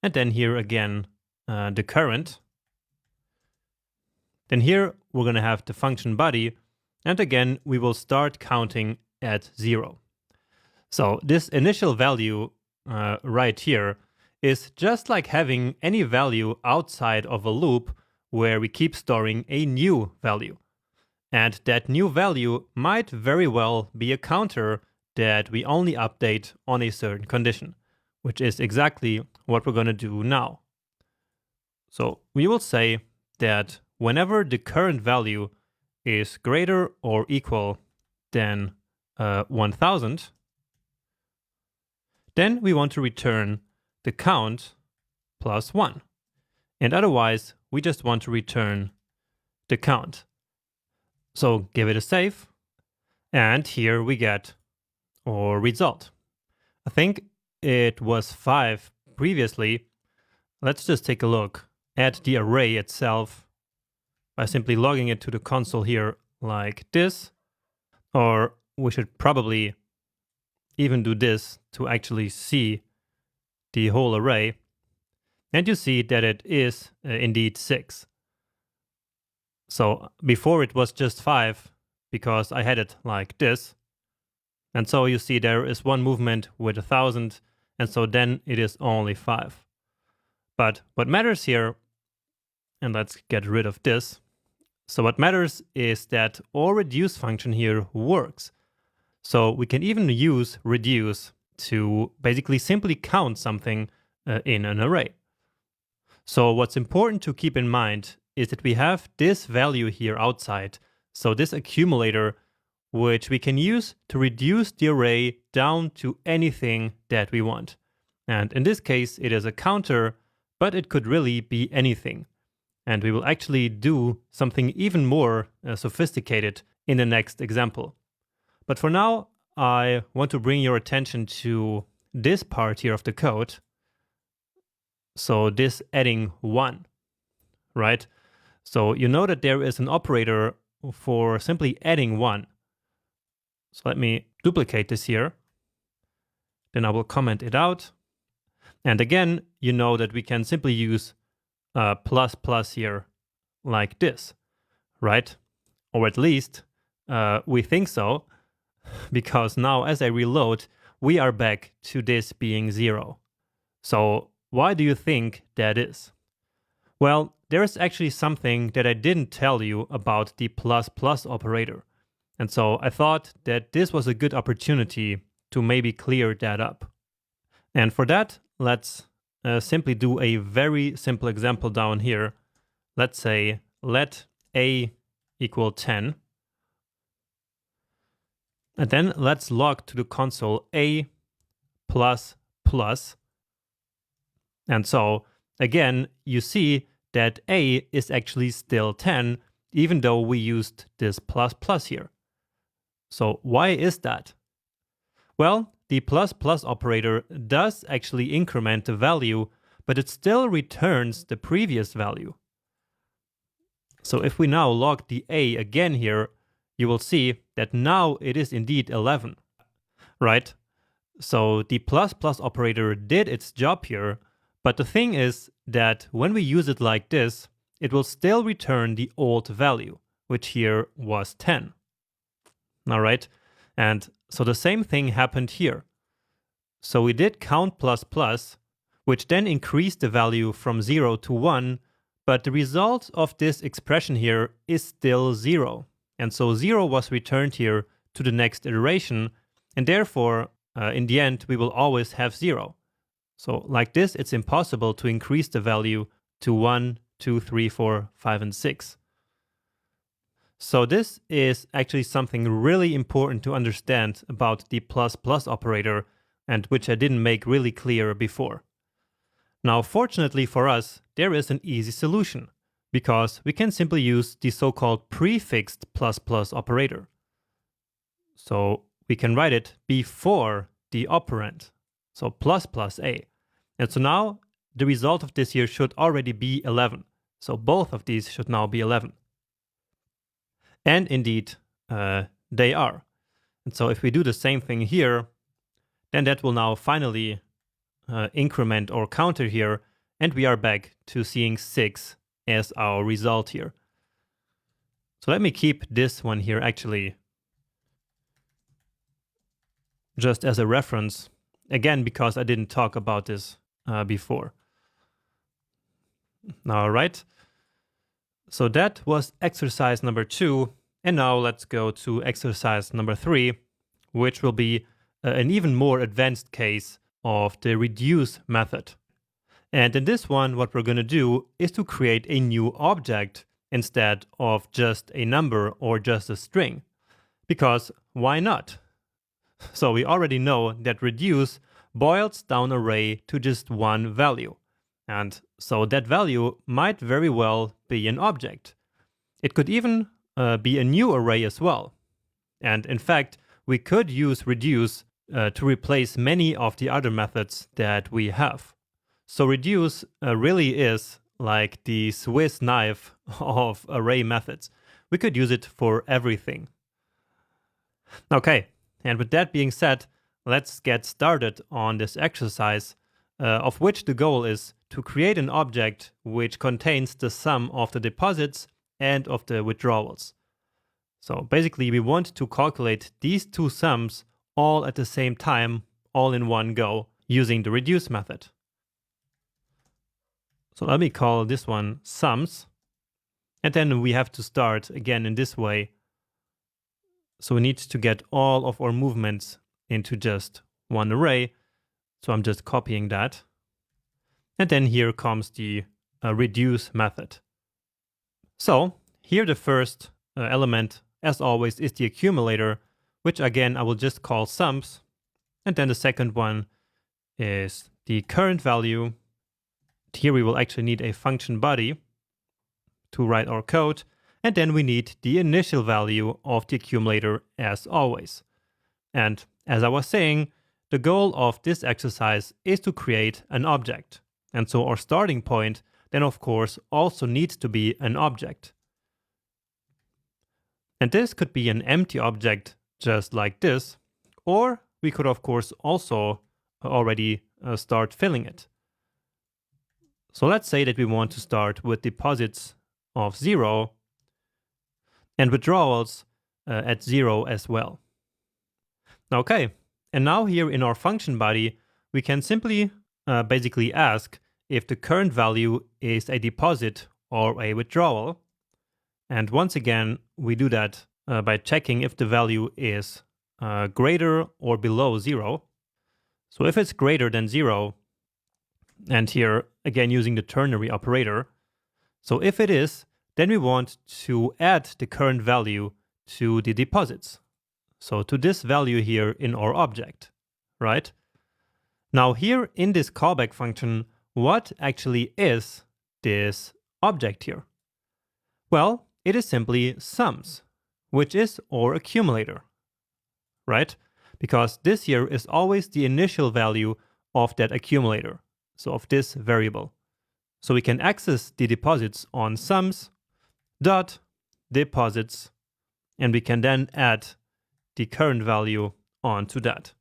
and then here again the current. Then here we're going to have the function body, and again we will start counting at 0. So this initial value right here is just like having any value outside of a loop where we keep storing a new value. And that new value might very well be a counter that we only update on a certain condition, which is exactly what we're going to do now. So we will say that whenever the current value is greater or equal than 1,000, then we want to return the count plus 1. And otherwise, we just want to return the count. So give it a save. And here we get our result. I think it was 5 previously. Let's just take a look at the array itself by simply logging it to the console here like this. Or we should probably even do this to actually see the whole array. And you see that it is indeed 6. So before it was just 5 because I had it like this. And so you see there is one movement with 1,000, and so then it is only 5. But what matters here, and let's get rid of this. So what matters is that our reduce function here works. So we can even use reduce to basically simply count something in an array. So what's important to keep in mind is that we have this value here outside. So this accumulator, which we can use to reduce the array down to anything that we want. And in this case, it is a counter, but it could really be anything. And we will actually do something even more sophisticated in the next example. But for now, I want to bring your attention to this part here of the code. So this adding 1, right? So you know that there is an operator for simply adding 1. So let me duplicate this here. Then I will comment it out. And again, you know that we can simply use plus plus here like this, right? Or at least we think so, because now as I reload, we are back to this being 0. So why do you think that is? Well, there is actually something that I didn't tell you about the plus plus operator. And so I thought that this was a good opportunity to maybe clear that up. And for that, let's simply do a very simple example down here. Let's say let a equal 10. And then let's log to the console a plus plus. And so again, you see that a is actually still 10, even though we used this plus plus here. So why is that? Well, the plus plus operator does actually increment the value, but it still returns the previous value. So if we now log the a again here, you will see that now it is indeed 11, right? So the plus plus operator did its job here, but the thing is that when we use it like this, it will still return the old value, which here was 10. All right, and so the same thing happened here. So we did count plus plus, which then increased the value from 0 to 1, but the result of this expression here is still 0. And so 0 was returned here to the next iteration, and therefore, in the end, we will always have 0. So like this, it's impossible to increase the value to 1, 2, 3, 4, 5, and 6. So this is actually something really important to understand about the plus plus operator, and which I didn't make really clear before. Now, fortunately for us, there is an easy solution, because we can simply use the so-called prefixed plus plus operator. So we can write it before the operand, so plus plus a. And so now the result of this here should already be 11. So both of these should now be 11. And indeed, they are. And so if we do the same thing here, then that will now finally increment or counter here, and we are back to seeing 6 as our result here. So let me keep this one here actually just as a reference, again, because I didn't talk about this before. All right. So that was exercise number 2. And now let's go to exercise number 3, which will be an even more advanced case of the reduce method. And in this one, what we're going to do is to create a new object instead of just a number or just a string. Because why not? So we already know that reduce boils down array to just one value. And so that value might very well be an object. It could even be a new array as well. And in fact, we could use reduce to replace many of the other methods that we have. So reduce really is like the Swiss knife of array methods. We could use it for everything. Okay, and with that being said, let's get started on this exercise, of which the goal is to create an object which contains the sum of the deposits and of the withdrawals. So basically we want to calculate these two sums all at the same time, all in one go, using the reduce method. So let me call this one sums, and then we have to start again in this way. So we need to get all of our movements into just one array. So I'm just copying that. And then here comes the reduce method. So here the first element, as always, is the accumulator, which again I will just call sums. And then the second one is the current value. Here we will actually need a function body to write our code. And then we need the initial value of the accumulator as always. And as I was saying, the goal of this exercise is to create an object. And so our starting point then of course also needs to be an object. And this could be an empty object just like this, or we could of course also already start filling it. So let's say that we want to start with deposits of 0 and withdrawals at 0 as well. Okay, and now here in our function body, we can simply basically ask if the current value is a deposit or a withdrawal. And once again, we do that by checking if the value is greater or below 0. So if it's greater than 0, and here again using the ternary operator, so if it is, then we want to add the current value to the deposits. So to this value here in our object, right? Now here in this callback function, what actually is this object here? Well, it is simply sums, which is our accumulator, right? Because this here is always the initial value of that accumulator, so of this variable. So we can access the deposits on sums dot deposits, and we can then add the current value onto that.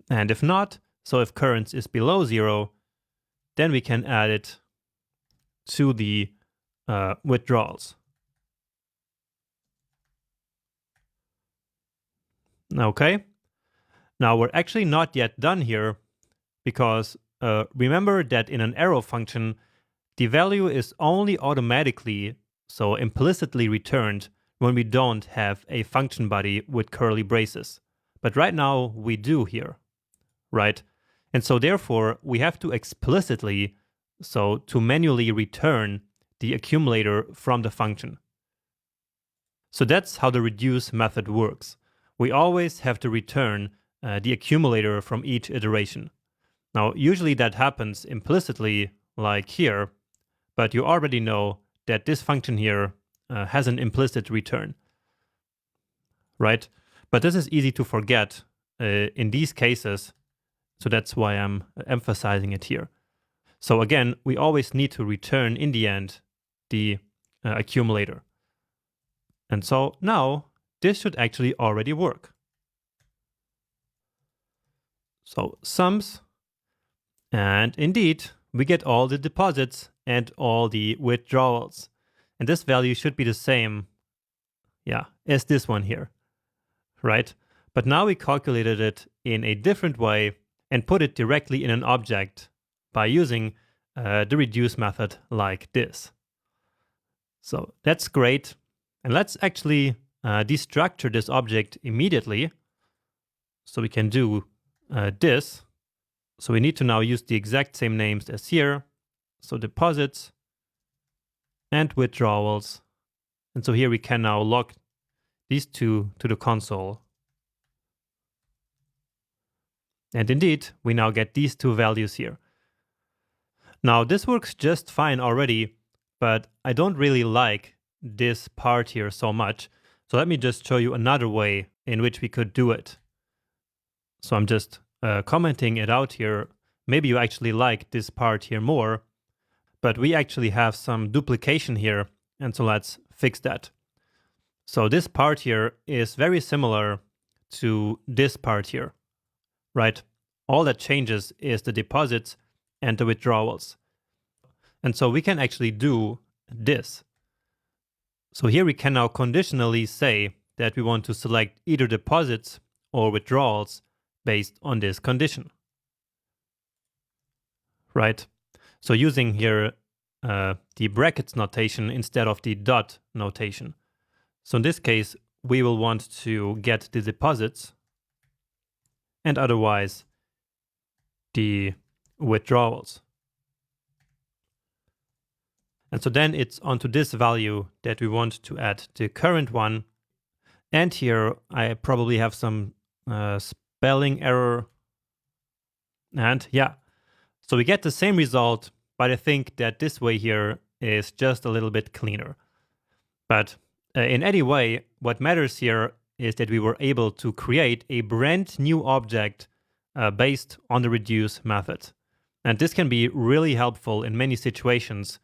And if not, so if current is below 0, then we can add it to the withdrawals. Okay, now we're actually not yet done here, because remember that in an arrow function, the value is only automatically, so implicitly returned when we don't have a function body with curly braces. But right now we do here, right? And so therefore we have to explicitly, so to manually return the accumulator from the function. So that's how the reduce method works. We always have to return the accumulator from each iteration. Now, usually that happens implicitly, like here, but you already know that this function here has an implicit return, right? But this is easy to forget in these cases, so that's why I'm emphasizing it here. So again, we always need to return in the end the accumulator. And so now this should actually already work. So sums, and indeed we get all the deposits and all the withdrawals. And this value should be the same, as this one here, right? But now we calculated it in a different way and put it directly in an object by using the reduce method like this. So that's great. And let's actually destructure this object immediately. So we can do this. So we need to now use the exact same names as here. So deposits and withdrawals. And so here we can now log these two to the console. And indeed, we now get these two values here. Now this works just fine already, but I don't really like this part here so much. So let me just show you another way in which we could do it. So I'm just commenting it out here. Maybe you actually like this part here more, but we actually have some duplication here. And so let's fix that. So this part here is very similar to this part here, right? All that changes is the deposits and the withdrawals. And so we can actually do this. So here we can now conditionally say that we want to select either deposits or withdrawals based on this condition, right? So using here the brackets notation instead of the dot notation. So in this case, we will want to get the deposits and otherwise the withdrawals. And so then it's onto this value that we want to add the current one. And here I probably have some spelling error. And yeah, so we get the same result, but I think that this way here is just a little bit cleaner. But in any way, what matters here is that we were able to create a brand new object based on the reduce method. And this can be really helpful in many situations.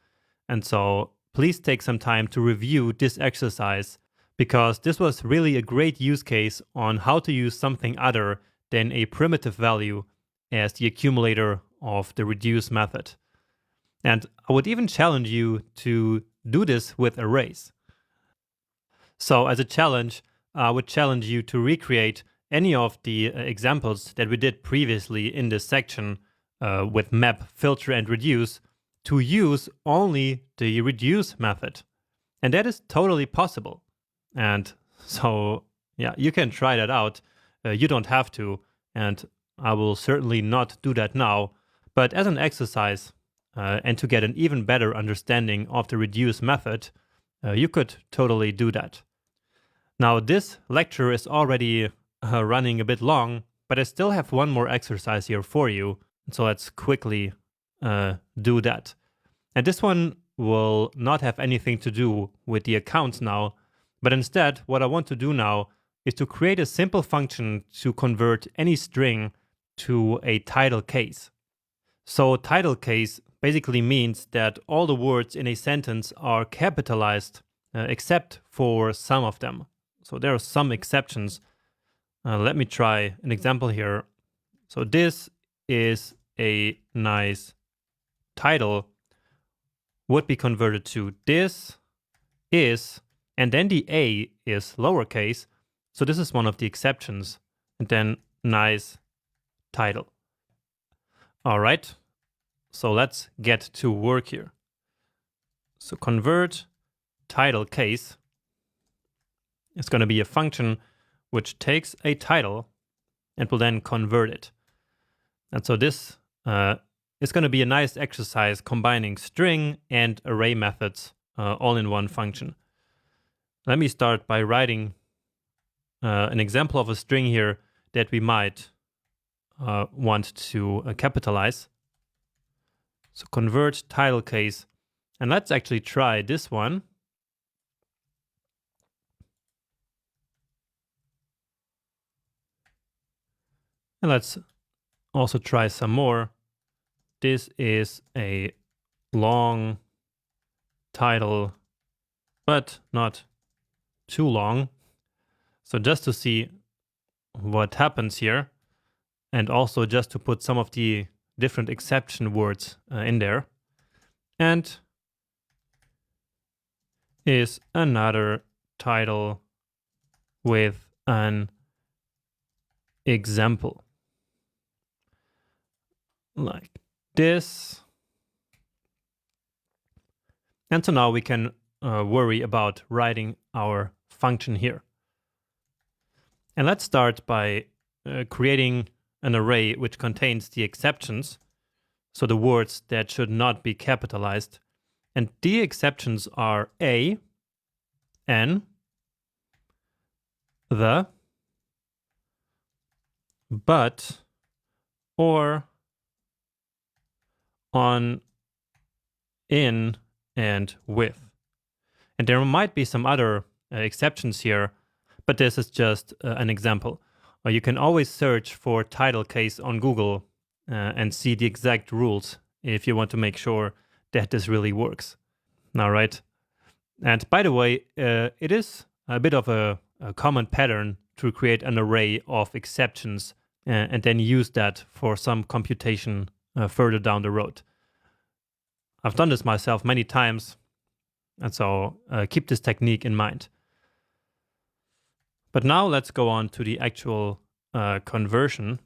And so please take some time to review this exercise, because this was really a great use case on how to use something other than a primitive value as the accumulator of the reduce method. And I would even challenge you to do this with arrays. So as a challenge, I would challenge you to recreate any of the examples that we did previously in this section with map, filter, and reduce to use only the reduce method. And that is totally possible. And so, yeah, you can try that out. You don't have to, and I will certainly not do that now. But as an exercise, and to get an even better understanding of the reduce method, you could totally do that. Now, this lecture is already running a bit long, but I still have one more exercise here for you. So let's quickly do that. And this one will not have anything to do with the accounts now, but instead what I want to do now is to create a simple function to convert any string to a title case. So title case basically means that all the words in a sentence are capitalized except for some of them. So there are some exceptions. Let me try an example here. So this is a nice title would be converted to this is, and then the A is lowercase. So this is one of the exceptions. And then nice title. All right. So let's get to work here. So convert title case is going to be a function which takes a title and will then convert it. And so this is going to be a nice exercise combining string and array methods all in one function. Let me start by writing an example of a string here that we might want to capitalize. So convert title case. And let's actually try this one. And let's also try some more. This is a long title, but not too long. So just to see what happens here, and also just to put some of the different exception words in there. And is another title with an example. Like this. And so now we can worry about writing our function here. And let's start by creating an array which contains the exceptions, so the words that should not be capitalized. And the exceptions are a, n, the, but, or on, in, and with. And there might be some other exceptions here, but this is just an example. You can always search for title case on Google and see the exact rules if you want to make sure that this really works. All right. And by the way, it is a bit of a common pattern to create an array of exceptions and then use that for some computation further down the road. I've done this myself many times, and so keep this technique in mind. But now let's go on to the actual conversion.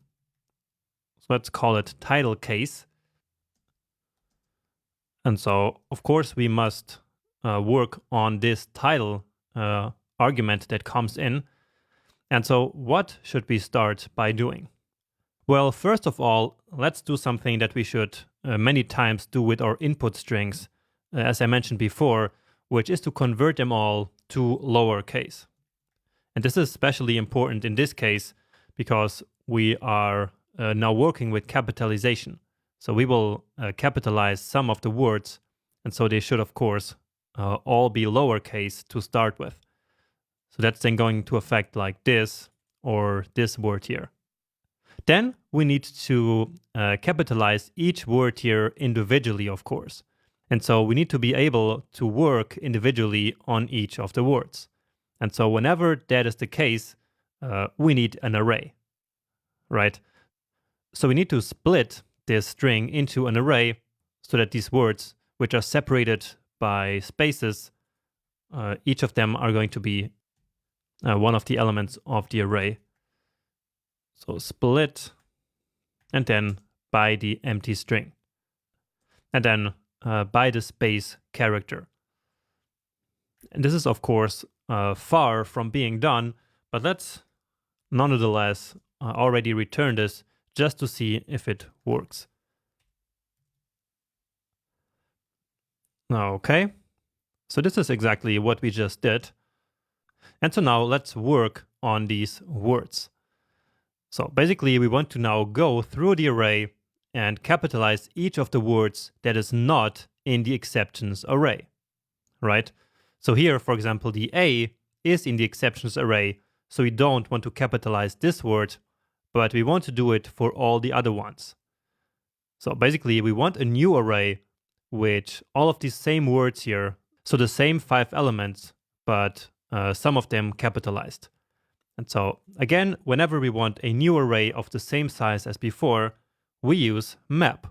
So let's call it title case. And so, of course, we must work on this title argument that comes in. And so what should we start by doing? Well, first of all, let's do something that we should many times do with our input strings, as I mentioned before, which is to convert them all to lowercase. And this is especially important in this case because we are now working with capitalization. So we will capitalize some of the words, and so they should, of course, all be lowercase to start with. So that's then going to affect like this or this word here. Then we need to capitalize each word here individually, of course. And so we need to be able to work individually on each of the words. And so whenever that is the case, we need an array, right? So we need to split this string into an array so that these words, which are separated by spaces, each of them are going to be one of the elements of the array. So split, and then by the empty string. And then by the space character. And this is, of course, far from being done, but let's nonetheless already return this just to see if it works. Okay, so this is exactly what we just did. And so now let's work on these words. So basically we want to now go through the array and capitalize each of the words that is not in the exceptions array, right? So here, for example, the A is in the exceptions array, so we don't want to capitalize this word, but we want to do it for all the other ones. So basically we want a new array with all of these same words here, so the same 5 elements, but some of them capitalized. And so again, whenever we want a new array of the same size as before, we use map.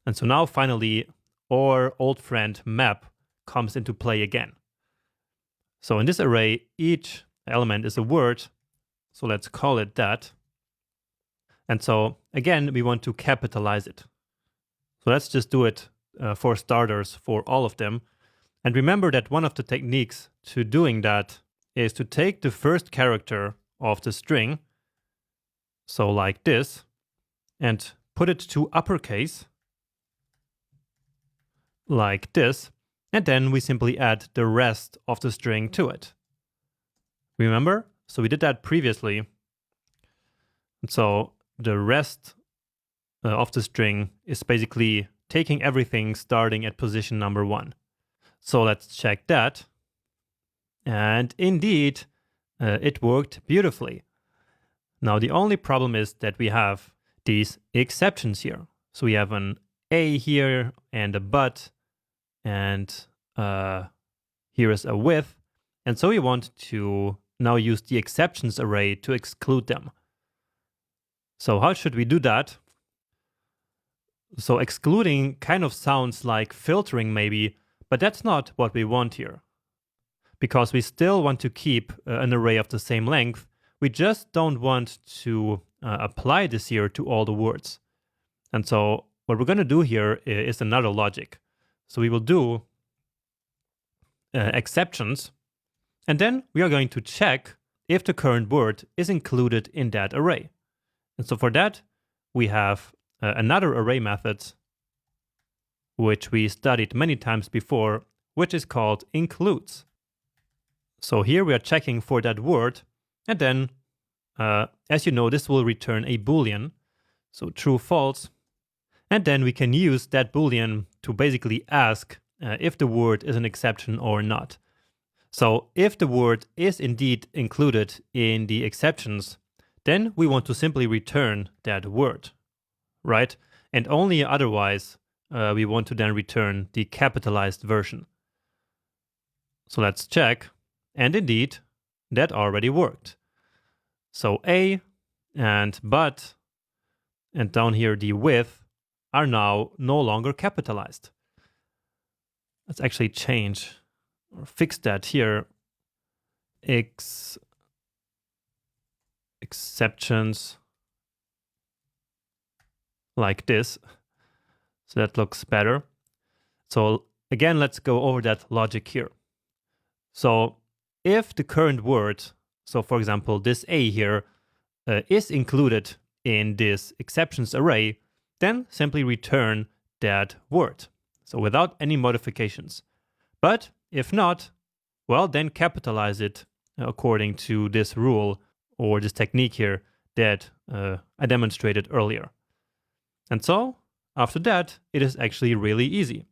And so now finally our old friend map comes into play again. So in this array, each element is a word, so let's call it that. And so again, we want to capitalize it. So let's just do it for starters for all of them. And remember that one of the techniques to doing that is to take the first character of the string, so like this, and put it to uppercase, like this, and then we simply add the rest of the string to it. Remember? So we did that previously. And so the rest of the string is basically taking everything starting at position number 1. So let's check that. And indeed, it worked beautifully. Now the only problem is that we have these exceptions here. So we have an A here and a but, and here is a with. And so we want to now use the exceptions array to exclude them. So how should we do that? So excluding kind of sounds like filtering maybe, but that's not what we want here. Because we still want to keep an array of the same length, we just don't want to apply this here to all the words. And so what we're going to do here is another logic. So we will do exceptions, and then we are going to check if the current word is included in that array. And so for that, we have another array method, which we studied many times before, which is called includes. So here we are checking for that word, and then, as you know, this will return a Boolean. So true, false. And then we can use that Boolean to basically ask if the word is an exception or not. So if the word is indeed included in the exceptions, then we want to simply return that word, right? And only otherwise we want to then return the capitalized version. So let's check. And indeed, that already worked. So a and but and down here the with are now no longer capitalized. Let's actually change or fix that here. Exceptions like this. So that looks better. So again, let's go over that logic here. So if the current word, so for example, this a here, is included in this exceptions array, then simply return that word. So without any modifications. But if not, well, then capitalize it according to this rule or this technique here that I demonstrated earlier. And so after that, it is actually really easy.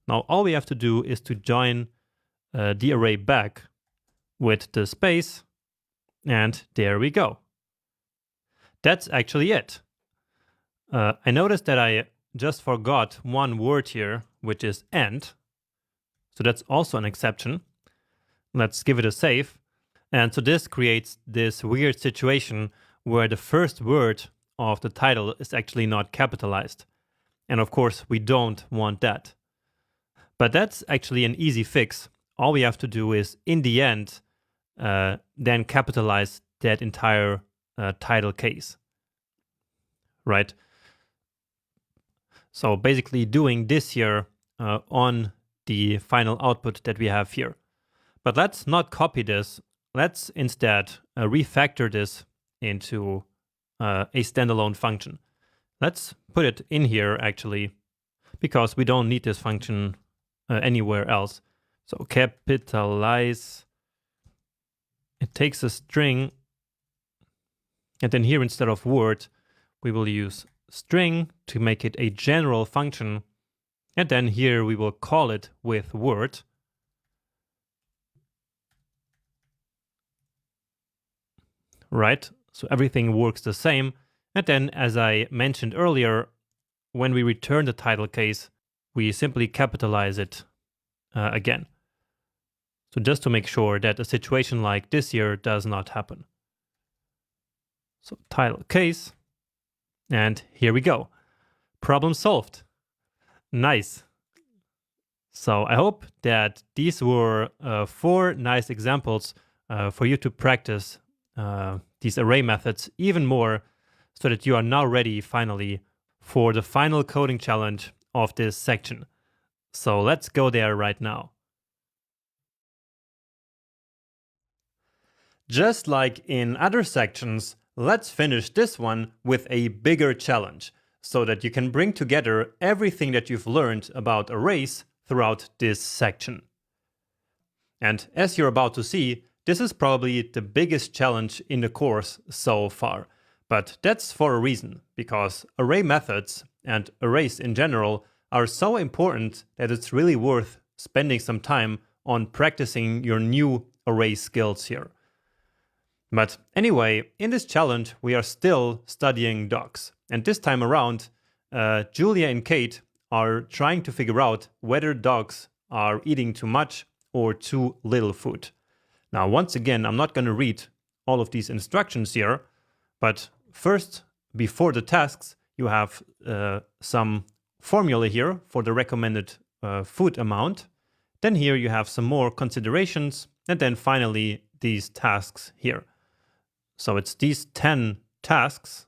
Now all we have to do is to join the array back with the space, and there we go. That's actually it. I noticed that I just forgot one word here, which is and. So that's also an exception. Let's give it a save. And so this creates this weird situation where the first word of the title is actually not capitalized. And of course, we don't want that. But that's actually an easy fix. All we have to do is, in the end, then capitalize that entire title case, right? So basically doing this here on the final output that we have here. But let's not copy this. Let's instead refactor this into a standalone function. Let's put it in here actually, because we don't need this function anywhere else. So capitalize, it takes a string, and then here instead of word, we will use string to make it a general function. And then here we will call it with word. Right, so everything works the same. And then, as I mentioned earlier, when we return the title case, we simply capitalize it again. So just to make sure that a situation like this here does not happen. So title case, and here we go. Problem solved. Nice. So I hope that these were 4 nice examples for you to practice these array methods even more, so that you are now ready finally for the final coding challenge of this section. So let's go there right now. Just like in other sections, let's finish this one with a bigger challenge, so that you can bring together everything that you've learned about arrays throughout this section. And as you're about to see, this is probably the biggest challenge in the course so far. But that's for a reason, because array methods and arrays in general are so important that it's really worth spending some time on practicing your new array skills here. But anyway, in this challenge, we are still studying dogs. And this time around, Julia and Kate are trying to figure out whether dogs are eating too much or too little food. Now, once again, I'm not going to read all of these instructions here, but first, before the tasks, you have some formula here for the recommended food amount. Then here you have some more considerations, and then finally these tasks here. So it's these 10 tasks,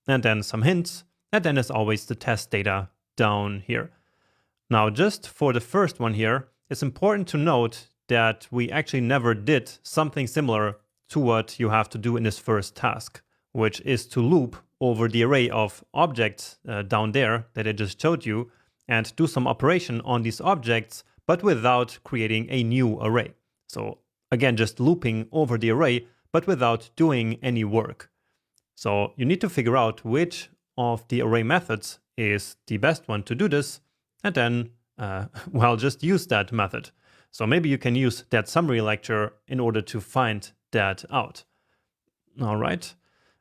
and then some hints, and then as always the test data down here. Now, just for the first one here, it's important to note that we actually never did something similar to what you have to do in this first task, which is to loop over the array of objects down there that I just showed you and do some operation on these objects, but without creating a new array. So again, just looping over the array, but without doing any work. So you need to figure out which of the array methods is the best one to do this, and then, well, just use that method. So maybe you can use that summary lecture in order to find that out. All right.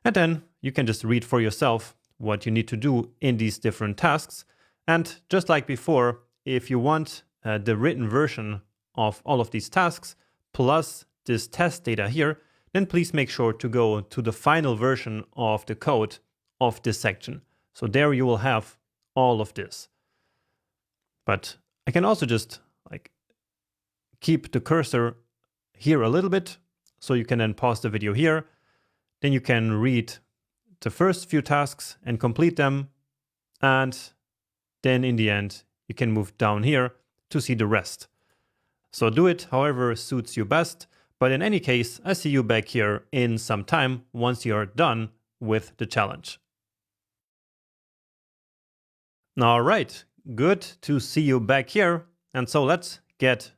And then you can just read for yourself what you need to do in these different tasks. And just like before, if you want the written version of all of these tasks plus this test data here, then please make sure to go to the final version of the code of this section. So there you will have all of this. But I can also just keep the cursor here a little bit, so you can then pause the video here. Then you can read the first few tasks and complete them. And then in the end, you can move down here to see the rest. So do it however suits you best. But in any case, I see you back here in some time once you're done with the challenge. All right, good to see you back here. And so let's get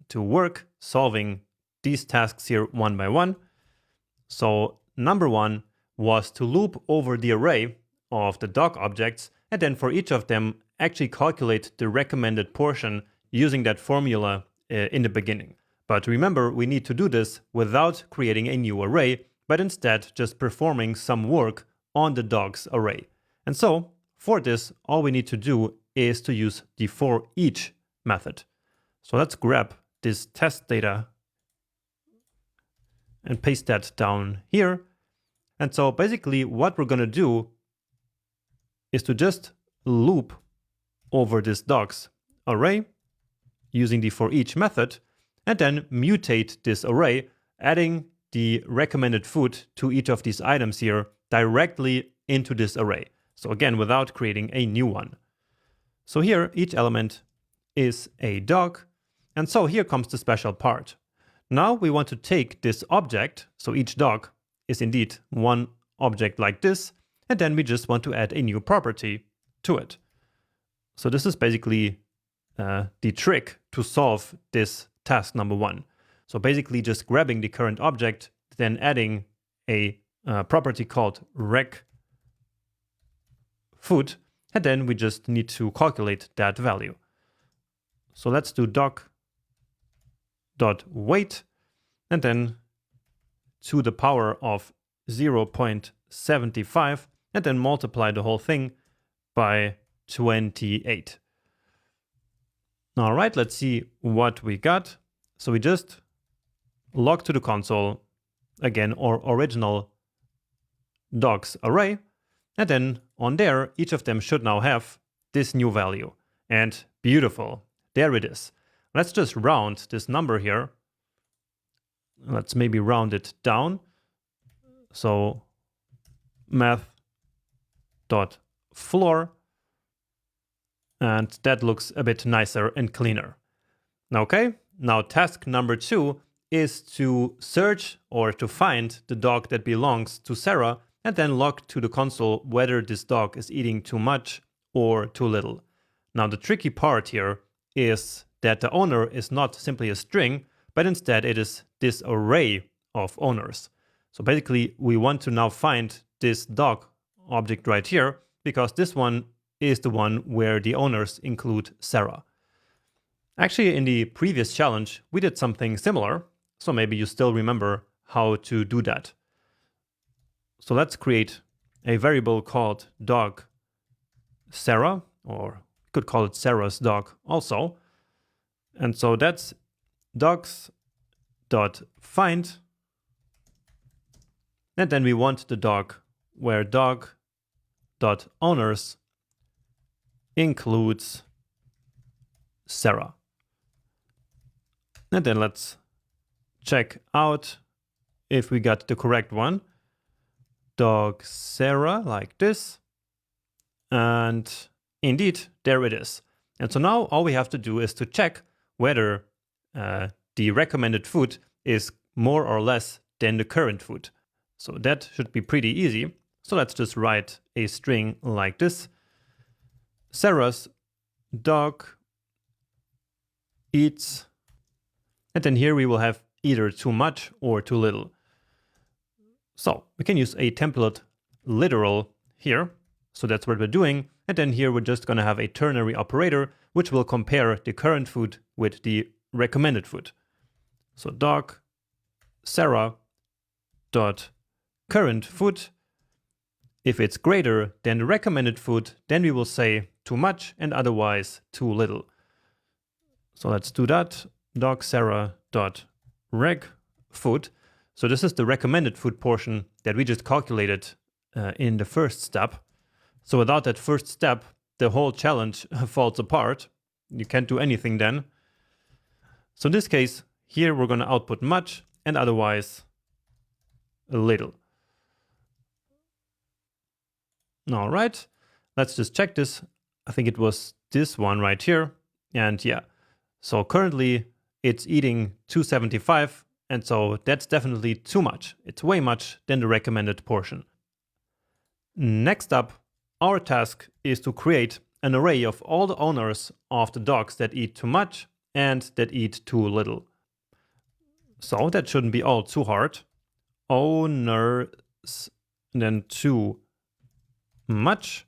to work solving these tasks here one by one. So number one was to loop over the array of the doc objects, and then for each of them actually calculate the recommended portion using that formula in the beginning. But remember, we need to do this without creating a new array, but instead just performing some work on the docs array. And so for this, all we need to do is to use the for each method. So let's grab this test data and paste that down here. And so basically what we're going to do is to just loop over this docs array using the for each method, and then mutate this array, adding the recommended food to each of these items here directly into this array. So again, without creating a new one. So here, each element is a doc. And so here comes the special part. Now we want to take this object, so each doc is indeed one object like this, and then we just want to add a new property to it. So this is basically the trick to solve this task number one. So basically just grabbing the current object, then adding a property called rec food, and then we just need to calculate that value. So let's do doc.weight, and then to the power of 0.75, and then multiply the whole thing by 28. All right, let's see what we got. So we just log to the console, again, our original docs array, and then on there, each of them should now have this new value. And beautiful, there it is. Let's just round this number here. Let's maybe round it down. So math.floor, and that looks a bit nicer and cleaner. Okay, now task number two is to search or to find the dog that belongs to Sarah, and then log to the console whether this dog is eating too much or too little. Now the tricky part here is that the owner is not simply a string, but instead it is this array of owners. So basically we want to now find this dog object right here, because this one is the one where the owners include Sarah. Actually, in the previous challenge, we did something similar, so maybe you still remember how to do that. So let's create a variable called dog Sarah, or you could call it Sarah's dog also. And so that's dogs.find. And then we want the dog where dog.owners includes Sarah. And then let's check out if we got the correct one. Dog Sarah, like this. And indeed, there it is. And so now all we have to do is to check whether the recommended food is more or less than the current food. So that should be pretty easy. So let's just write a string like this. Sarah's dog eats. And then here we will have either too much or too little. So we can use a template literal here. So that's what we're doing. And then here we're just going to have a ternary operator, which will compare the current food with the recommended food. So dog Sarah dot current food. If it's greater than the recommended food, then we will say too much and otherwise too little. So let's do that. Dog Sarah dot reg food. So this is the recommended food portion that we just calculated in the first step. So without that first step, the whole challenge falls apart. You can't do anything then. So in this case, here we're going to output much and otherwise little. All right, let's just check this. I think it was this one right here. And yeah, so currently it's eating 275. And so that's definitely too much. It's way much than the recommended portion. Next up, our task is to create an array of all the owners of the dogs that eat too much and that eat too little. So that shouldn't be all too hard. Owners, and then too much.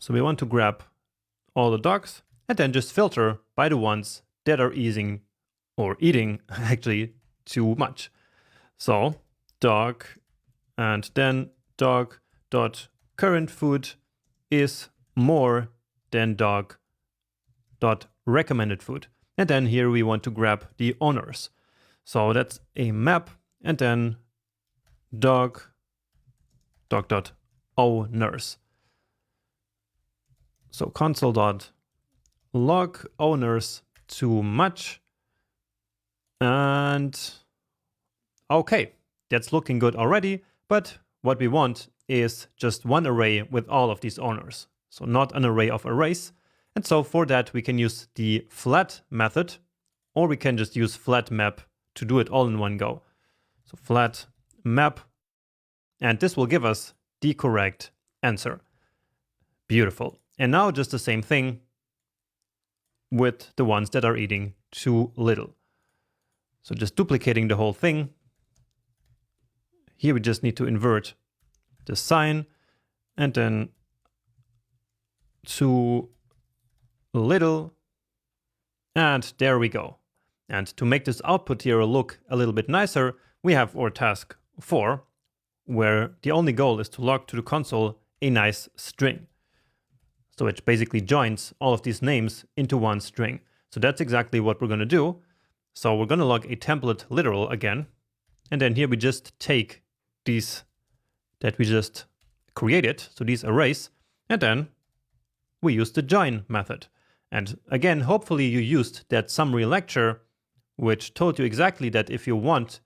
So we want to grab all the dogs and then just filter by the ones that are eating actually too much. So dog and then dog dot current food is more than dog dot recommended food. And then here we want to grab the owners. So that's a map and then dog dot owners. So console dot log owners too much. And okay, that's looking good already. But what we want is just one array with all of these owners. So not an array of arrays. And so for that, we can use the flat method, or we can just use flat map to do it all in one go. So flat map, and this will give us the correct answer. Beautiful. And now just the same thing with the ones that are eating too little. So just duplicating the whole thing. Here we just need to invert the sign and then too little. And there we go. And to make this output here look a little bit nicer, we have our task 4, where the only goal is to log to the console a nice string. So it basically joins all of these names into one string. So that's exactly what we're going to do. So we're going to log a template literal again. And then here we just take these that we just created, so these arrays, and then we use the join method. And again, hopefully you used that summary lecture, which told you exactly that if you want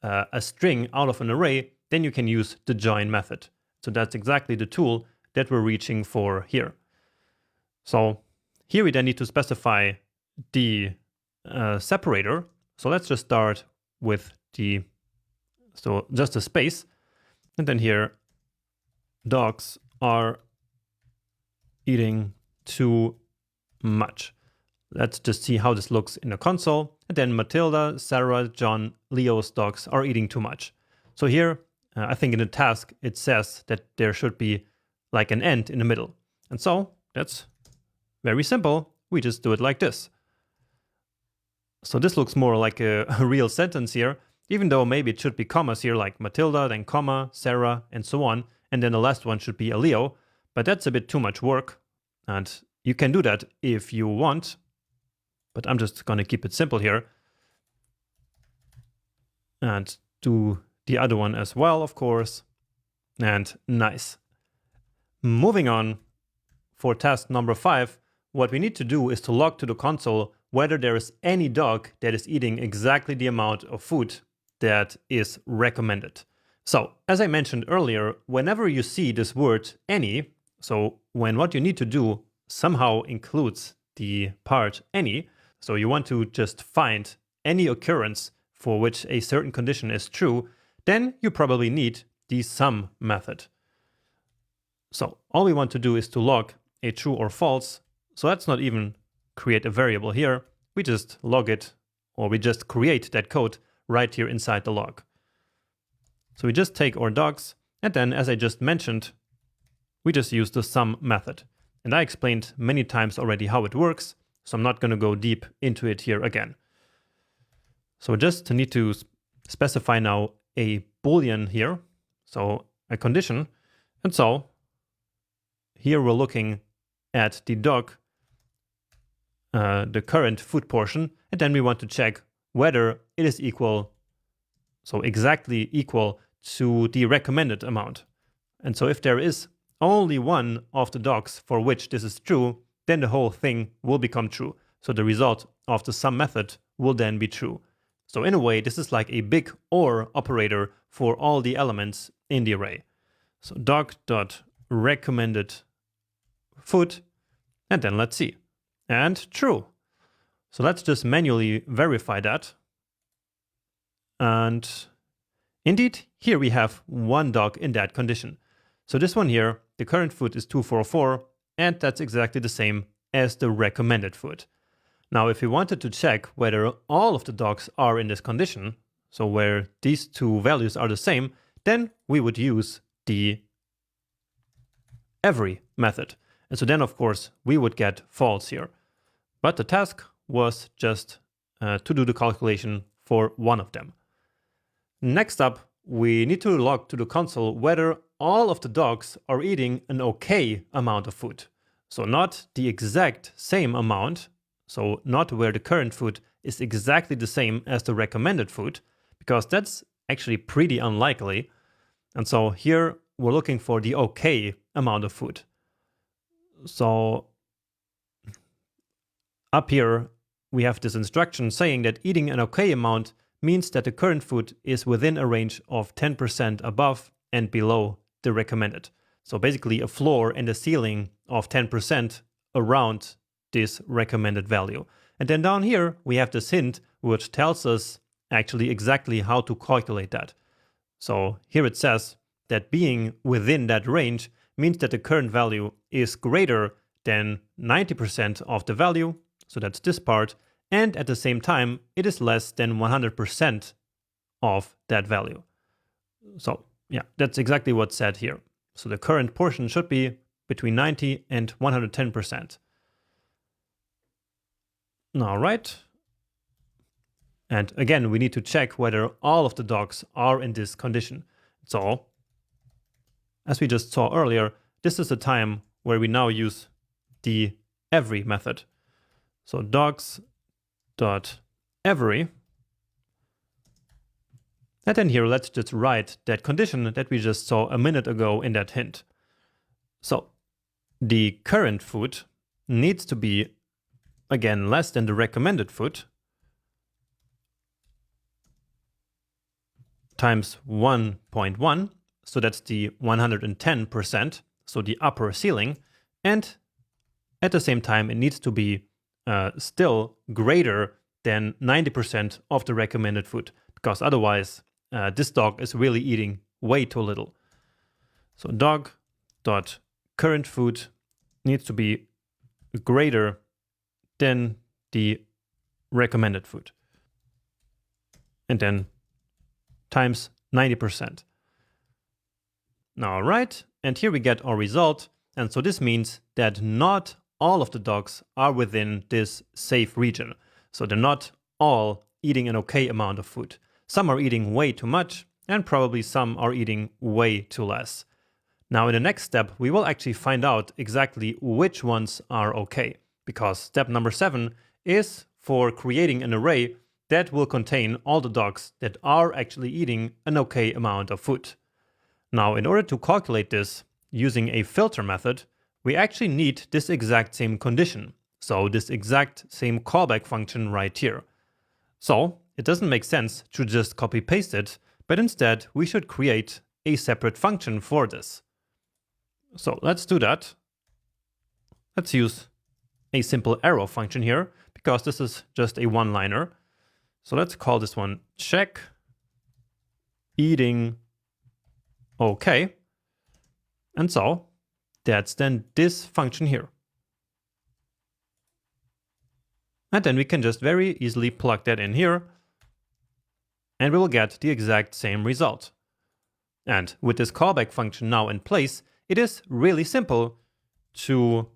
a string out of an array, then you can use the join method. So that's exactly the tool that we're reaching for here. So here we then need to specify the separator. So let's just start with just a space. And then here, dogs are eating too much. Let's just see how this looks in the console. And then Matilda, Sarah, John, Leo's dogs are eating too much. So here, I think in the task, it says that there should be like an end in the middle. And so that's very simple. We just do it like this. So this looks more like a real sentence here, even though maybe it should be commas here, like Matilda, then comma, Sarah, and so on. And then the last one should be a Leo. But that's a bit too much work. And you can do that if you want. But I'm just going to keep it simple here. And do the other one as well, of course. And nice. Moving on, for task number 5, what we need to do is to log to the console whether there is any dog that is eating exactly the amount of food that is recommended. So, as I mentioned earlier, whenever you see this word any, so when what you need to do somehow includes the part any, so you want to just find any occurrence for which a certain condition is true, then you probably need the sum method. So all we want to do is to log a true or false. So let's not even create a variable here. We just log it, or we just create that code right here inside the log. So we just take our dogs, and then as I just mentioned, we just use the sum method. And I explained many times already how it works, so I'm not going to go deep into it here again. So just need to specify now a boolean here, so a condition. And so here we're looking at the dog, the current food portion, and then we want to check whether it is equal, so exactly equal to the recommended amount. And so if there is only one of the dogs for which this is true, then the whole thing will become true. So the result of the sum method will then be true. So in a way, this is like a big OR operator for all the elements in the array. So dog.recommended food, and then let's see. And true. So let's just manually verify that. And indeed, here we have one dog in that condition. So this one here, the current food is 244, and that's exactly the same as the recommended food. Now, if we wanted to check whether all of the dogs are in this condition, so where these two values are the same, then we would use the every method. And so then, of course, we would get false here. But the task was just to do the calculation for one of them. Next up, we need to log to the console whether all of the dogs are eating an okay amount of food. So not the exact same amount, so not where the current food is exactly the same as the recommended food, because that's actually pretty unlikely. And so here we're looking for the okay amount of food. So up here we have this instruction saying that eating an okay amount means that the current food is within a range of 10% above and below the recommended. So basically a floor and a ceiling of 10% around this recommended value. And then down here we have this hint which tells us actually exactly how to calculate that. So here it says that being within that range means that the current value is greater than 90% of the value, so that's this part, and at the same time it is less than 100% of that value. So yeah, that's exactly what's said here. So the current portion should be between 90 and 110%. All right. And again, we need to check whether all of the dogs are in this condition. So, as we just saw earlier, this is the time where we now use the every method. So dogs.every. And then here, let's just write that condition that we just saw a minute ago in that hint. So the current food needs to be, again, less than the recommended food times 1.1. So that's the 110%, so the upper ceiling. And at the same time, it needs to be still greater than 90% of the recommended food, because otherwise this dog is really eating way too little. So dog.current food needs to be greater than the recommended food. And then times 90%. All right, and here we get our result. And so this means that not all of the dogs are within this safe region. So they're not all eating an okay amount of food. Some are eating way too much, and probably some are eating way too less. Now in the next step, we will actually find out exactly which ones are okay, because step number 7 is for creating an array that will contain all the dogs that are actually eating an okay amount of food. Now, in order to calculate this using a filter method, we actually need this exact same condition. So this exact same callback function right here. So it doesn't make sense to just copy paste it, but instead we should create a separate function for this. So let's do that. Let's use a simple arrow function here, because this is just a one-liner. So let's call this one check eating okay. And so that's then this function here. And then we can just very easily plug that in here, and we will get the exact same result. And with this callback function now in place, it is really simple to,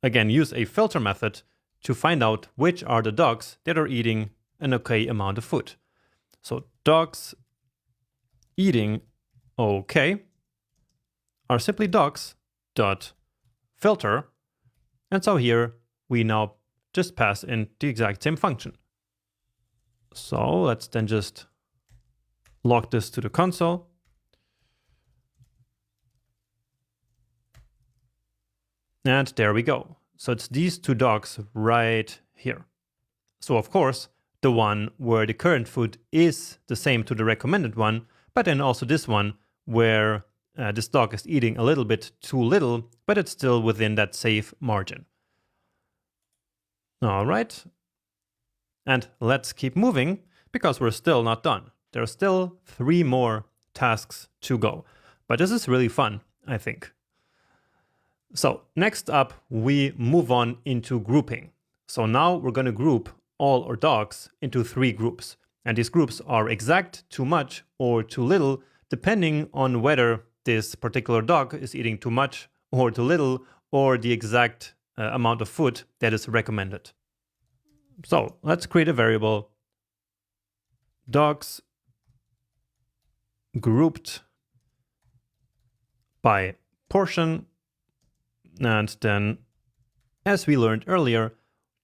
again, use a filter method to find out which are the dogs that are eating an okay amount of food. So dogs eating okay are simply dogs.filter. And so here we now just pass in the exact same function. So let's then just log this to the console. And there we go. So it's these two dogs right here. So of course, the one where the current food is the same to the recommended one, but then also this one where this dog is eating a little bit too little, but it's still within that safe margin. All right. And let's keep moving because we're still not done. There are still 3 more tasks to go, but this is really fun, I think. So next up, we move on into grouping. So now we're going to group all our dogs into 3 groups. And these groups are exact, too much, or too little, depending on whether this particular dog is eating too much or too little, or the exact amount of food that is recommended. So let's create a variable dogs grouped by portion. And then, as we learned earlier,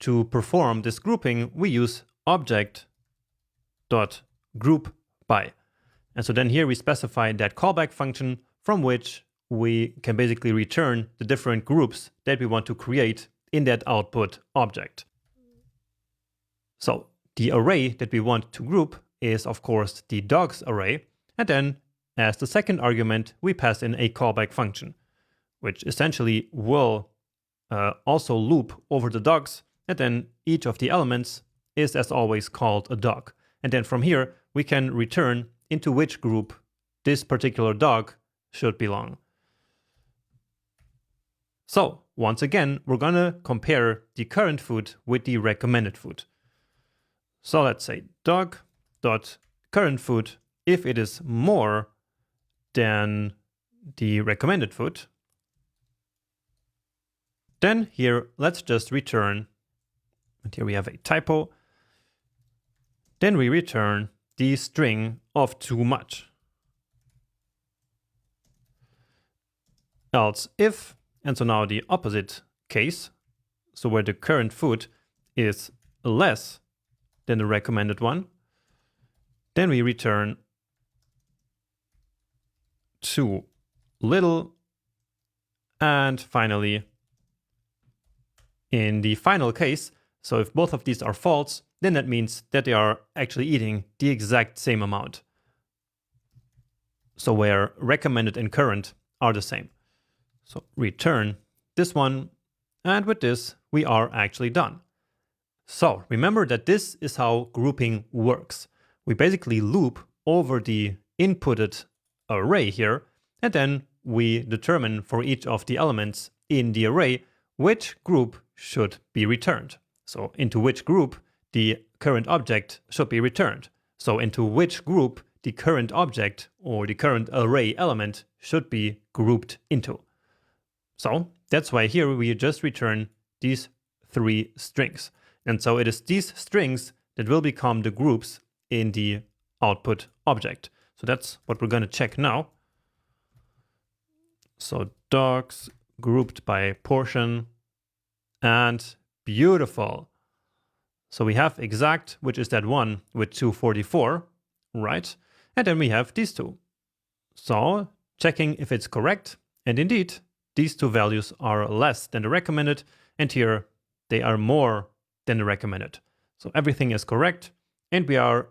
to perform this grouping, we use object.groupBy. And so then here we specify that callback function from which we can basically return the different groups that we want to create in that output object. So the array that we want to group is, of course, the dogs array. And then as the second argument, we pass in a callback function, which essentially will also loop over the dogs. And then each of the elements is, as always, called a dog. And then from here, we can return into which group this particular dog should belong. So once again, we're going to compare the current food with the recommended food. So let's say dog.current food, if it is more than the recommended food, then here let's just return, and here we have a typo, then we return the string of too much. Else if, and so now the opposite case, so where the current food is less than the recommended one, then we return too little, and finally, in the final case, so if both of these are false, then that means that they are actually eating the exact same amount. So where recommended and current are the same. So return this one, and with this, we are actually done. So remember that this is how grouping works. We basically loop over the inputted array here, and then we determine for each of the elements in the array which group should be returned. So into which group the current object should be returned. So into which group the current object or the current array element should be grouped into. So that's why here we just return these 3 strings. And so it is these strings that will become the groups in the output object. So that's what we're going to check now. So dogs grouped by portion, and beautiful. So we have exact, which is that one with 244, right? And then we have these 2. So checking if it's correct. And indeed, these 2 values are less than the recommended. And here they are more than the recommended. So everything is correct. And we are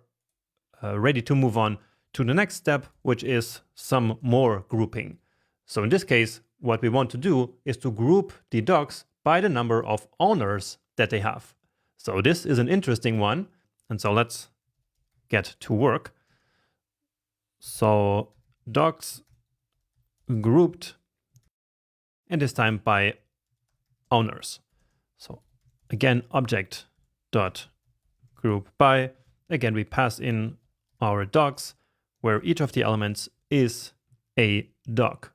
ready to move on to the next step, which is some more grouping. So in this case, what we want to do is to group the dogs by the number of owners that they have. So this is an interesting one. And so let's get to work. So dogs grouped, and this time by owners. So again, object.groupBy. Again, we pass in our dogs, where each of the elements is a dog.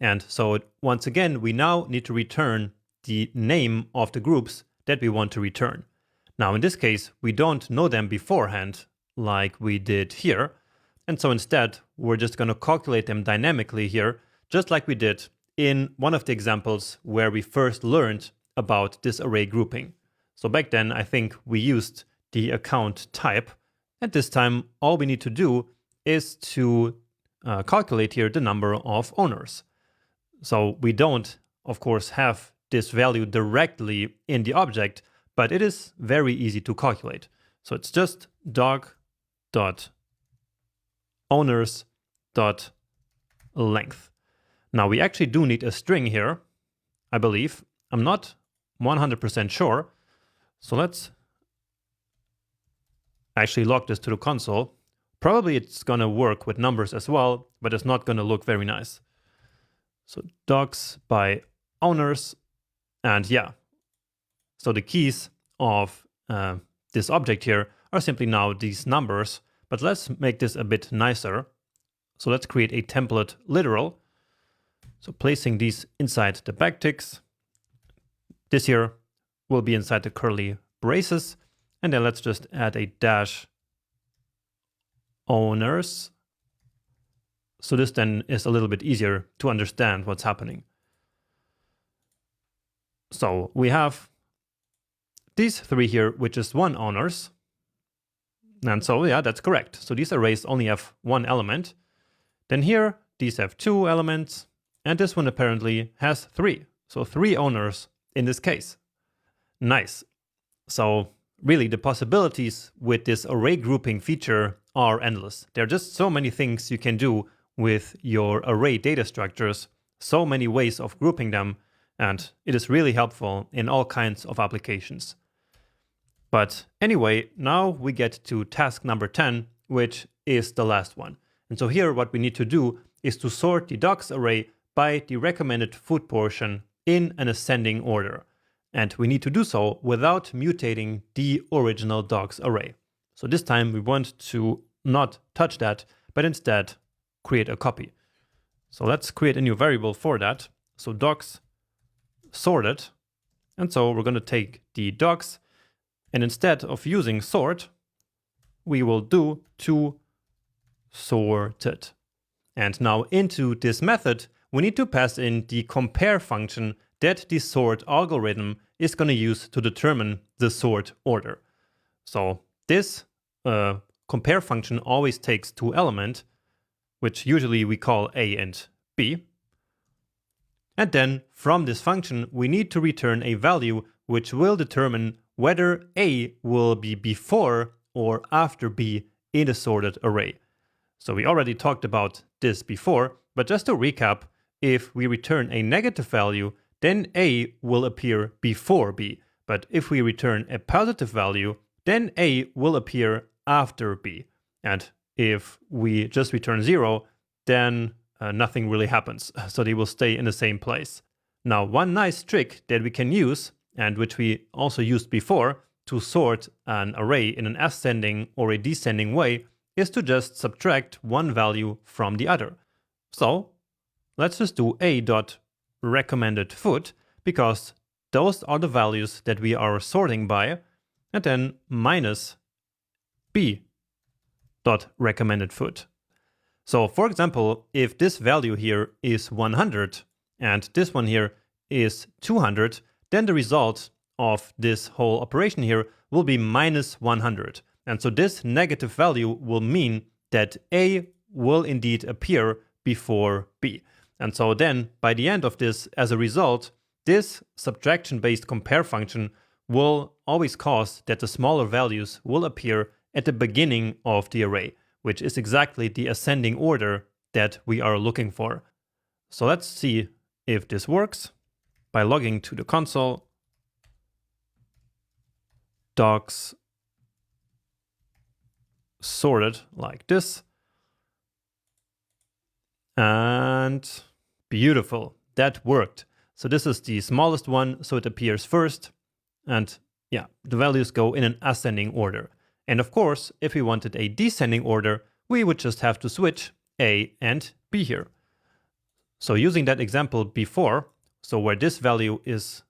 And so once again, we now need to return the name of the groups that we want to return. Now, in this case, we don't know them beforehand like we did here. And so instead, we're just going to calculate them dynamically here, just like we did in one of the examples where we first learned about this array grouping. So back then, I think we used the account type. And this time, all we need to do is to calculate here the number of owners. So we don't, of course, have this value directly in the object, but it is very easy to calculate. So it's just dog.owners.length. Now we actually do need a string here, I believe. I'm not 100% sure. So let's actually log this to the console. Probably it's going to work with numbers as well, but it's not going to look very nice. So dogs by owners. And yeah, so the keys of this object here are simply now these numbers. But let's make this a bit nicer. So let's create a template literal. So placing these inside the backticks. This here will be inside the curly braces. And then let's just add a dash owners. So this then is a little bit easier to understand what's happening. So we have these three here, which is one owners. And so, yeah, that's correct. So these arrays only have one element. Then here, these have two elements. And this one apparently has three. So three owners in this case. Nice. So really, the possibilities with this array grouping feature are endless. There are just so many things you can do with your array data structures, so many ways of grouping them, and it is really helpful in all kinds of applications. But anyway, now we get to task number 10, which is the last one. And so here what we need to do is to sort the dogs array by the recommended food portion in an ascending order. And we need to do so without mutating the original dogs array. So this time we want to not touch that, but instead create a copy. So let's create a new variable for that. So dogs sorted. And so we're going to take the dogs, and instead of using sort, we will do to sorted. And now into this method, we need to pass in the compare function that the sort algorithm is going to use to determine the sort order. So this compare function always takes two elements, which usually we call A and B. And then from this function, we need to return a value which will determine whether A will be before or after B in the sorted array. So we already talked about this before, but just to recap, if we return a negative value, then A will appear before B. But if we return a positive value, then A will appear after B. And if we just return 0, then nothing really happens. So they will stay in the same place. Now, one nice trick that we can use, and which we also used before, to sort an array in an ascending or a descending way, is to just subtract one value from the other. So let's just do a.recommended food, because those are the values that we are sorting by, and then minus b.recommended food. So for example, if this value here is 100 and this one here is 200, then the result of this whole operation here will be minus 100. And so this negative value will mean that A will indeed appear before B. And so then by the end of this, as a result, this subtraction-based compare function will always cause that the smaller values will appear at the beginning of the array, which is exactly the ascending order that we are looking for. So let's see if this works by logging to the console. Dogs sorted like this. And beautiful, that worked. So this is the smallest one, so it appears first. And yeah, the values go in an ascending order. And of course, if we wanted a descending order, we would just have to switch A and B here. So using that example before, so where this value is,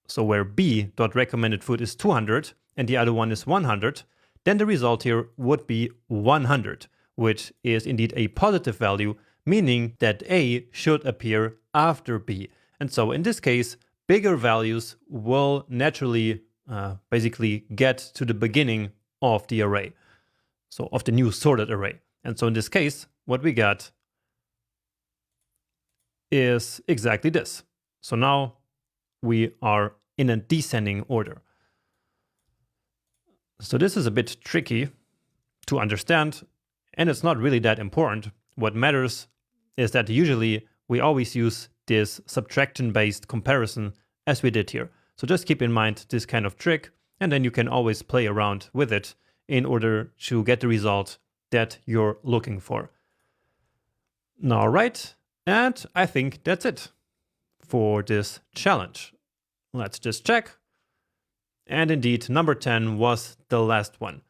so where b.recommended food is 200 and the other one is 100, then the result here would be 100, which is indeed a positive value, meaning that A should appear after B. And so in this case, bigger values will naturally basically get to the beginning of the array, so of the new sorted array. And so in this case, what we got is exactly this. So now we are in a descending order. So this is a bit tricky to understand, and it's not really that important. What matters is that usually we always use this subtraction-based comparison as we did here. So just keep in mind this kind of trick, and then you can always play around with it in order to get the result that you're looking for. All right, and I think that's it for this challenge. Let's just check. And indeed, number 10 was the last one.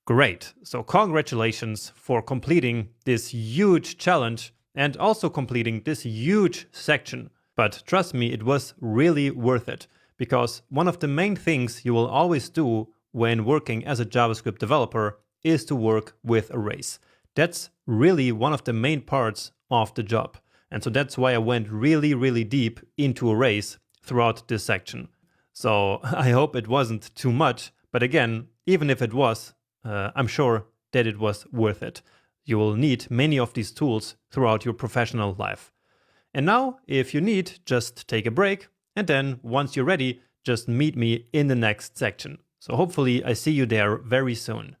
Great, so congratulations for completing this huge challenge and also completing this huge section. But trust me, it was really worth it, because one of the main things you will always do when working as a JavaScript developer is to work with arrays. That's really one of the main parts of the job. And so that's why I went really deep into arrays throughout this section. So I hope it wasn't too much, but again, even if it was, I'm sure that it was worth it. You will need many of these tools throughout your professional life. And now, if you need, just take a break, and then once you're ready, just meet me in the next section. So hopefully I see you there very soon.